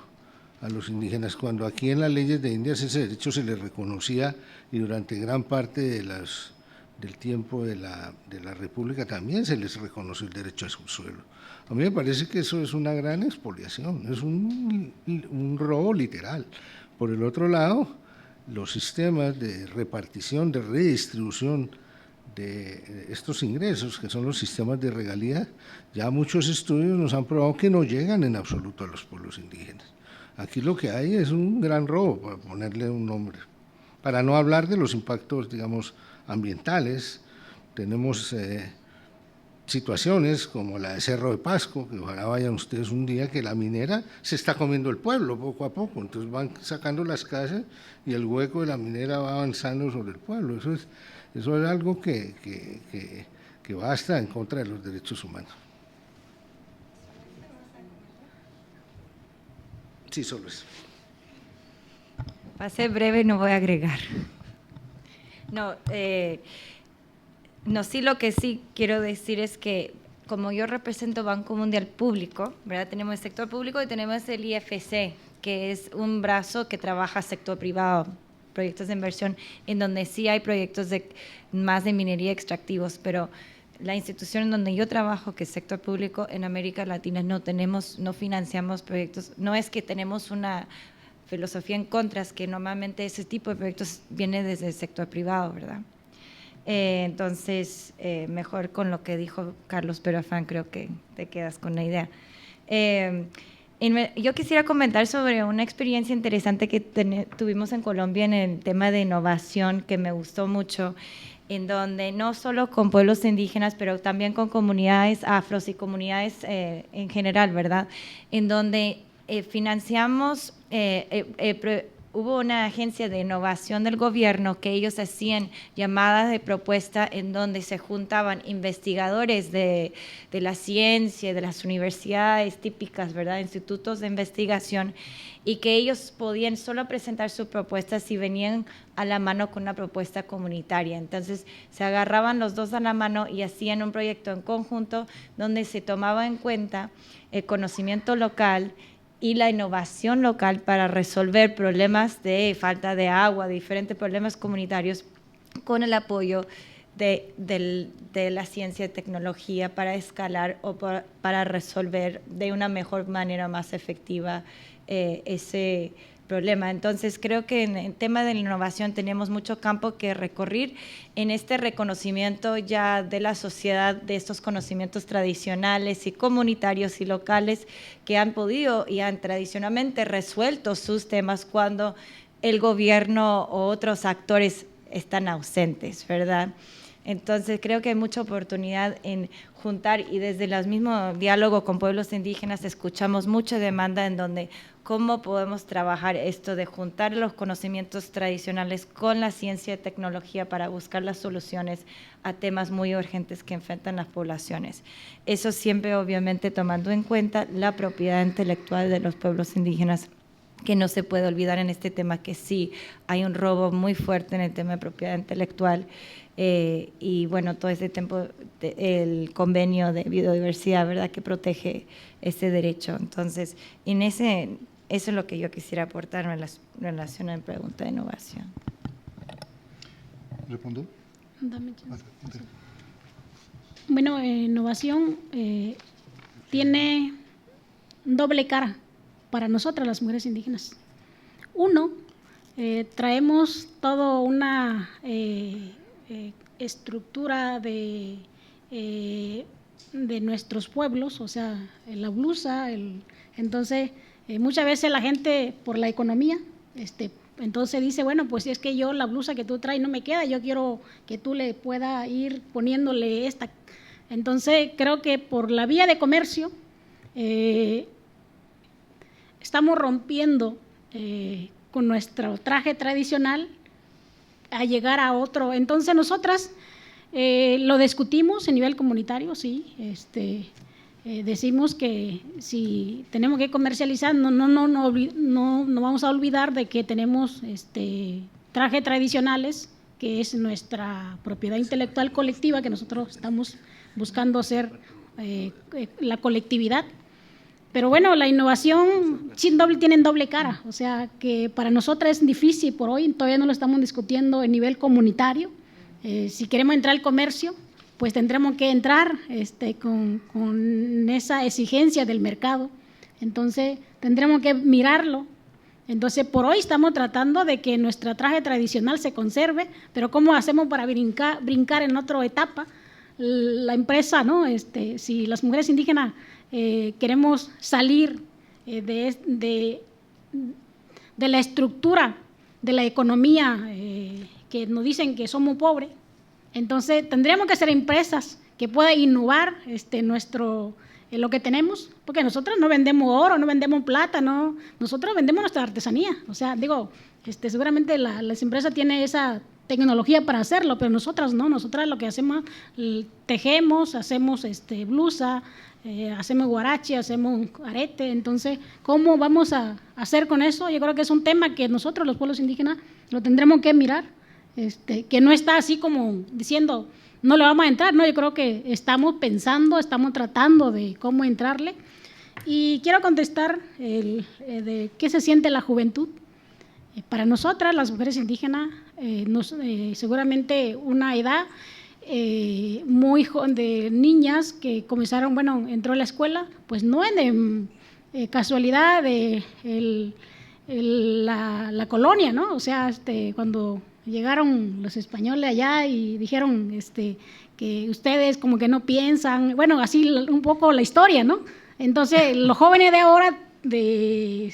a los indígenas, cuando aquí en las leyes de Indias ese derecho se les reconocía y durante gran parte del tiempo de la República también se les reconoció el derecho al subsuelo. A mí me parece que eso es una gran expoliación, es un robo literal. Por el otro lado, los sistemas de repartición, de redistribución de estos ingresos, que son los sistemas de regalía, ya muchos estudios nos han probado que no llegan en absoluto a los pueblos indígenas. Aquí lo que hay es un gran robo, para ponerle un nombre. Para no hablar de los impactos, digamos, ambientales, tenemos situaciones como la de Cerro de Pasco, que ojalá vayan ustedes un día, que la minera se está comiendo el pueblo poco a poco, entonces van sacando las casas y el hueco de la minera va avanzando sobre el pueblo. Eso es algo que va hasta en contra de los derechos humanos. Sí, solo eso. Va a ser breve, no voy a agregar. No, sí, lo que sí quiero decir es que como yo represento Banco Mundial Público, ¿verdad? Tenemos el sector público y tenemos el IFC, que es un brazo que trabaja sector privado, proyectos de inversión, en donde sí hay proyectos más de minería extractivos, pero la institución en donde yo trabajo, que es sector público, en América Latina no financiamos proyectos, no es que tenemos una filosofía en contra, es que normalmente ese tipo de proyectos viene desde el sector privado, ¿verdad? Entonces, mejor con lo que dijo Carlos Perafán, creo que te quedas con la idea. Yo quisiera comentar sobre una experiencia interesante que tuvimos en Colombia en el tema de innovación, que me gustó mucho, en donde no solo con pueblos indígenas, pero también con comunidades afros y comunidades en general, ¿verdad? En donde financiamos hubo una agencia de innovación del gobierno que ellos hacían llamadas de propuesta en donde se juntaban investigadores de la ciencia, de las universidades típicas, ¿verdad?, institutos de investigación, y que ellos podían solo presentar sus propuestas si venían a la mano con una propuesta comunitaria. Entonces se agarraban los dos a la mano y hacían un proyecto en conjunto donde se tomaba en cuenta el conocimiento local y la innovación local para resolver problemas de falta de agua, diferentes problemas comunitarios, con el apoyo de la ciencia y tecnología para escalar o para resolver de una mejor manera, más efectiva, ese problema. Entonces creo que en el tema de la innovación tenemos mucho campo que recorrer en este reconocimiento ya de la sociedad de estos conocimientos tradicionales y comunitarios y locales que han podido y han tradicionalmente resuelto sus temas cuando el gobierno o otros actores están ausentes, ¿verdad? Entonces creo que hay mucha oportunidad en juntar, y desde el mismo diálogo con pueblos indígenas escuchamos mucha demanda en donde cómo podemos trabajar esto de juntar los conocimientos tradicionales con la ciencia y tecnología para buscar las soluciones a temas muy urgentes que enfrentan las poblaciones. Eso siempre obviamente tomando en cuenta la propiedad intelectual de los pueblos indígenas, que no se puede olvidar en este tema que sí hay un robo muy fuerte en el tema de propiedad intelectual. Y bueno, todo ese tiempo el convenio de biodiversidad, ¿verdad?, que protege ese derecho. Entonces, eso es lo que yo quisiera aportar en relación a la pregunta de innovación. ¿Respondo? Bueno, innovación tiene doble cara para nosotras las mujeres indígenas. Uno, traemos toda una estructura de nuestros pueblos, o sea, la blusa, entonces muchas veces la gente por la economía, entonces dice, bueno, pues si es que yo la blusa que tú traes no me queda, yo quiero que tú le puedas ir poniéndole esta. Entonces creo que por la vía de comercio estamos rompiendo con nuestro traje tradicional a llegar a otro. Entonces nosotras lo discutimos a nivel comunitario, sí, decimos que si tenemos que comercializar, no vamos a olvidar de que tenemos trajes tradicionales, que es nuestra propiedad intelectual colectiva, que nosotros estamos buscando hacer la colectividad. Pero bueno, la innovación tiene doble cara, o sea que para nosotras es difícil por hoy, todavía no lo estamos discutiendo a nivel comunitario. Si queremos entrar al comercio, pues tendremos que entrar con esa exigencia del mercado, entonces tendremos que mirarlo. Entonces por hoy estamos tratando de que nuestro traje tradicional se conserve, pero ¿cómo hacemos para brincar en otra etapa? La empresa, ¿no? Si las mujeres indígenas queremos salir de la estructura de la economía que nos dicen que somos pobres, entonces tendríamos que ser empresas que puedan innovar lo que tenemos, porque nosotros no vendemos oro, no vendemos plata, no, nosotros vendemos nuestra artesanía. O sea, digo, seguramente las empresas tienen esa tecnología para hacerlo, pero nosotras no, nosotras lo que hacemos, tejemos, hacemos blusa, hacemos guarache, hacemos arete. Entonces, ¿cómo vamos a hacer con eso? Yo creo que es un tema que nosotros, los pueblos indígenas, lo tendremos que mirar, que no está así como diciendo, no le vamos a entrar, no, yo creo que estamos pensando, estamos tratando de cómo entrarle. Y quiero contestar de qué se siente la juventud. Para nosotras, las mujeres indígenas, seguramente una edad muy joven de niñas que comenzaron, bueno, entró a la escuela, pues no es de casualidad de la colonia, ¿no? O sea, cuando llegaron los españoles allá y dijeron que ustedes como que no piensan, bueno, así un poco la historia, ¿no? Entonces, los jóvenes de ahora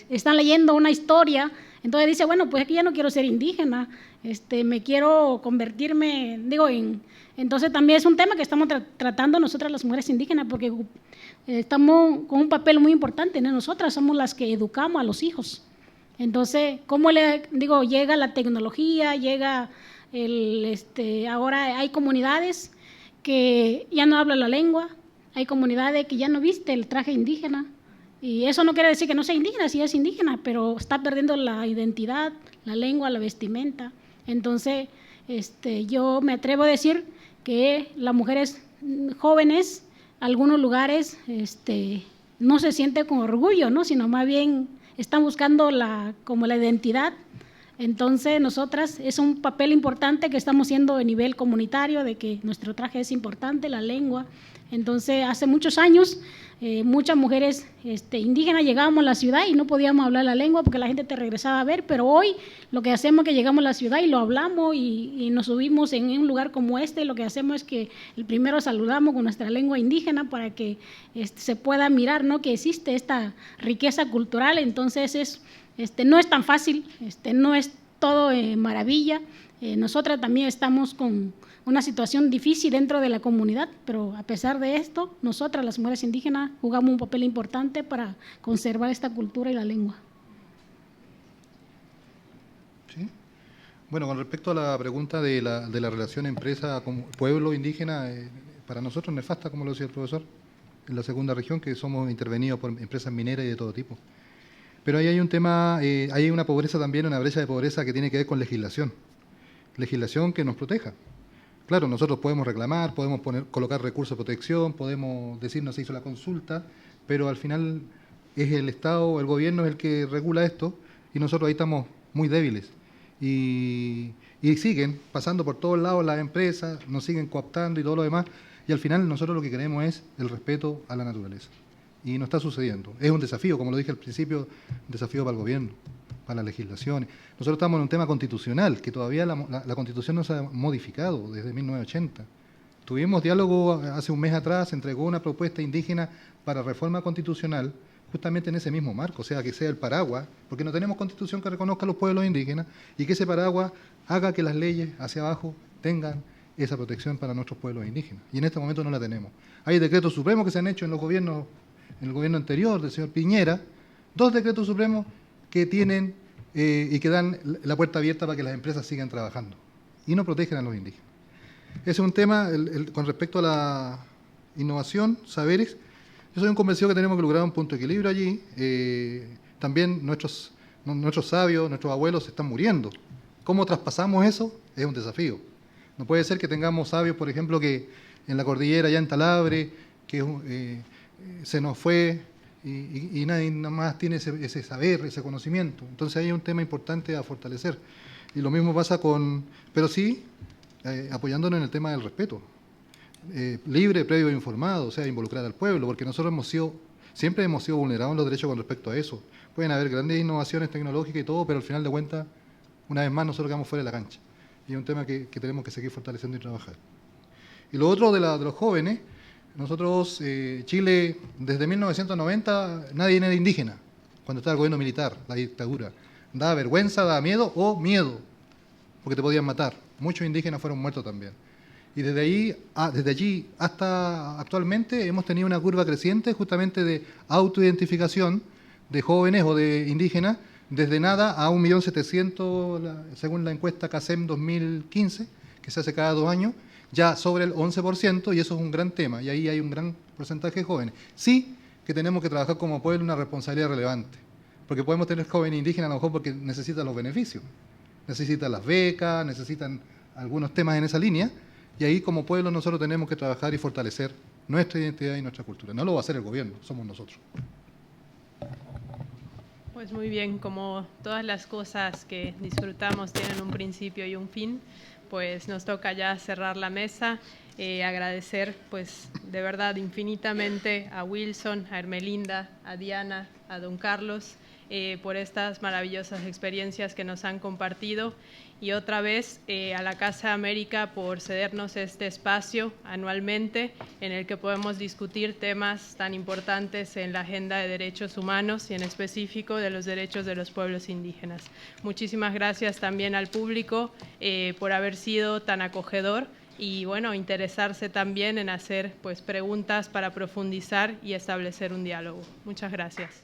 están leyendo una historia, entonces dice, bueno, pues aquí ya no quiero ser indígena, me quiero convertirme, entonces también es un tema que estamos tratando nosotras las mujeres indígenas, porque estamos con un papel muy importante, ¿no? Nosotras somos las que educamos a los hijos. Entonces, ¿cómo le digo? Llega la tecnología, llega ahora hay comunidades que ya no hablan la lengua, hay comunidades que ya no viste el traje indígena, y eso no quiere decir que no sea indígena, sí es indígena, pero está perdiendo la identidad, la lengua, la vestimenta. Entonces, yo me atrevo a decir que las mujeres jóvenes, algunos lugares, no se sienten con orgullo, ¿no? Sino más bien están buscando como la identidad. Entonces, nosotras, es un papel importante que estamos haciendo a nivel comunitario, de que nuestro traje es importante, la lengua. Entonces, hace muchos años, muchas mujeres indígenas llegábamos a la ciudad y no podíamos hablar la lengua porque la gente te regresaba a ver, pero hoy lo que hacemos es que llegamos a la ciudad y lo hablamos y nos subimos en un lugar como este, y lo que hacemos es que el primero saludamos con nuestra lengua indígena para que se pueda mirar, ¿no?, que existe esta riqueza cultural. Entonces, no es tan fácil, no es todo maravilla. Nosotras también estamos con una situación difícil dentro de la comunidad, pero a pesar de esto, nosotras, las mujeres indígenas, jugamos un papel importante para conservar esta cultura y la lengua. ¿Sí? Bueno, con respecto a la pregunta de la relación empresa-pueblo indígena, para nosotros nefasta, como lo decía el profesor, en la segunda región, que somos intervenidos por empresas mineras y de todo tipo. Pero ahí hay un tema, hay una pobreza también, una brecha de pobreza que tiene que ver con legislación que nos proteja. Claro, nosotros podemos reclamar, podemos colocar recursos de protección, podemos decir no se hizo la consulta, pero al final es el Estado, el gobierno es el que regula esto, y nosotros ahí estamos muy débiles. Y siguen pasando por todos lados las empresas, nos siguen cooptando y todo lo demás, y al final nosotros lo que queremos es el respeto a la naturaleza. Y no está sucediendo. Es un desafío, como lo dije al principio, un desafío para el gobierno, para las legislaciones. Nosotros estamos en un tema constitucional, que todavía la Constitución no se ha modificado desde 1980. Tuvimos diálogo hace un mes atrás, se entregó una propuesta indígena para reforma constitucional, justamente en ese mismo marco, o sea, que sea el paraguas, porque no tenemos constitución que reconozca a los pueblos indígenas, y que ese paraguas haga que las leyes hacia abajo tengan esa protección para nuestros pueblos indígenas. Y en este momento no la tenemos. Hay decretos supremos que se han hecho en los gobiernos, en el gobierno anterior del señor Piñera, 2 decretos supremos que tienen y que dan la puerta abierta para que las empresas sigan trabajando y no protegen a los indígenas. Ese es un tema con respecto a la innovación, saberes. Yo soy un convencido que tenemos que lograr un punto de equilibrio allí. También nuestros sabios, nuestros abuelos se están muriendo. ¿Cómo traspasamos eso? Es un desafío. No puede ser que tengamos sabios, por ejemplo, que en la cordillera, allá en Talabre, que se nos fue y nadie nada más tiene ese saber, ese conocimiento. Entonces ahí hay un tema importante a fortalecer. Y lo mismo pasa pero sí, apoyándonos en el tema del respeto. Libre, previo e informado, o sea, involucrar al pueblo, porque nosotros siempre hemos sido vulnerados en los derechos con respecto a eso. Pueden haber grandes innovaciones tecnológicas y todo, pero al final de cuentas, una vez más, nosotros quedamos fuera de la cancha. Y es un tema que tenemos que seguir fortaleciendo y trabajar. Y lo otro de los jóvenes, nosotros, Chile, desde 1990, nadie era indígena, cuando estaba el gobierno militar, la dictadura. Daba vergüenza, daba miedo, porque te podían matar. Muchos indígenas fueron muertos también. Y desde allí hasta actualmente hemos tenido una curva creciente justamente de autoidentificación de jóvenes o de indígenas, desde nada a 1.700.000, según la encuesta CASEM 2015, que se hace cada 2 años, ya sobre el 11%, y eso es un gran tema, y ahí hay un gran porcentaje de jóvenes. Sí que tenemos que trabajar como pueblo una responsabilidad relevante, porque podemos tener jóvenes indígenas a lo mejor porque necesitan los beneficios, necesitan las becas, necesitan algunos temas en esa línea, y ahí como pueblo nosotros tenemos que trabajar y fortalecer nuestra identidad y nuestra cultura. No lo va a hacer el gobierno, somos nosotros. Pues muy bien, como todas las cosas que disfrutamos tienen un principio y un fin, pues nos toca ya cerrar la mesa. Agradecer pues de verdad infinitamente a Wilson, a Hermelinda, a Diana, a don Carlos por estas maravillosas experiencias que nos han compartido, y otra vez a la Casa América por cedernos este espacio anualmente en el que podemos discutir temas tan importantes en la agenda de derechos humanos y en específico de los derechos de los pueblos indígenas. Muchísimas gracias también al público por haber sido tan acogedor y bueno, interesarse también en hacer pues preguntas para profundizar y establecer un diálogo. Muchas gracias.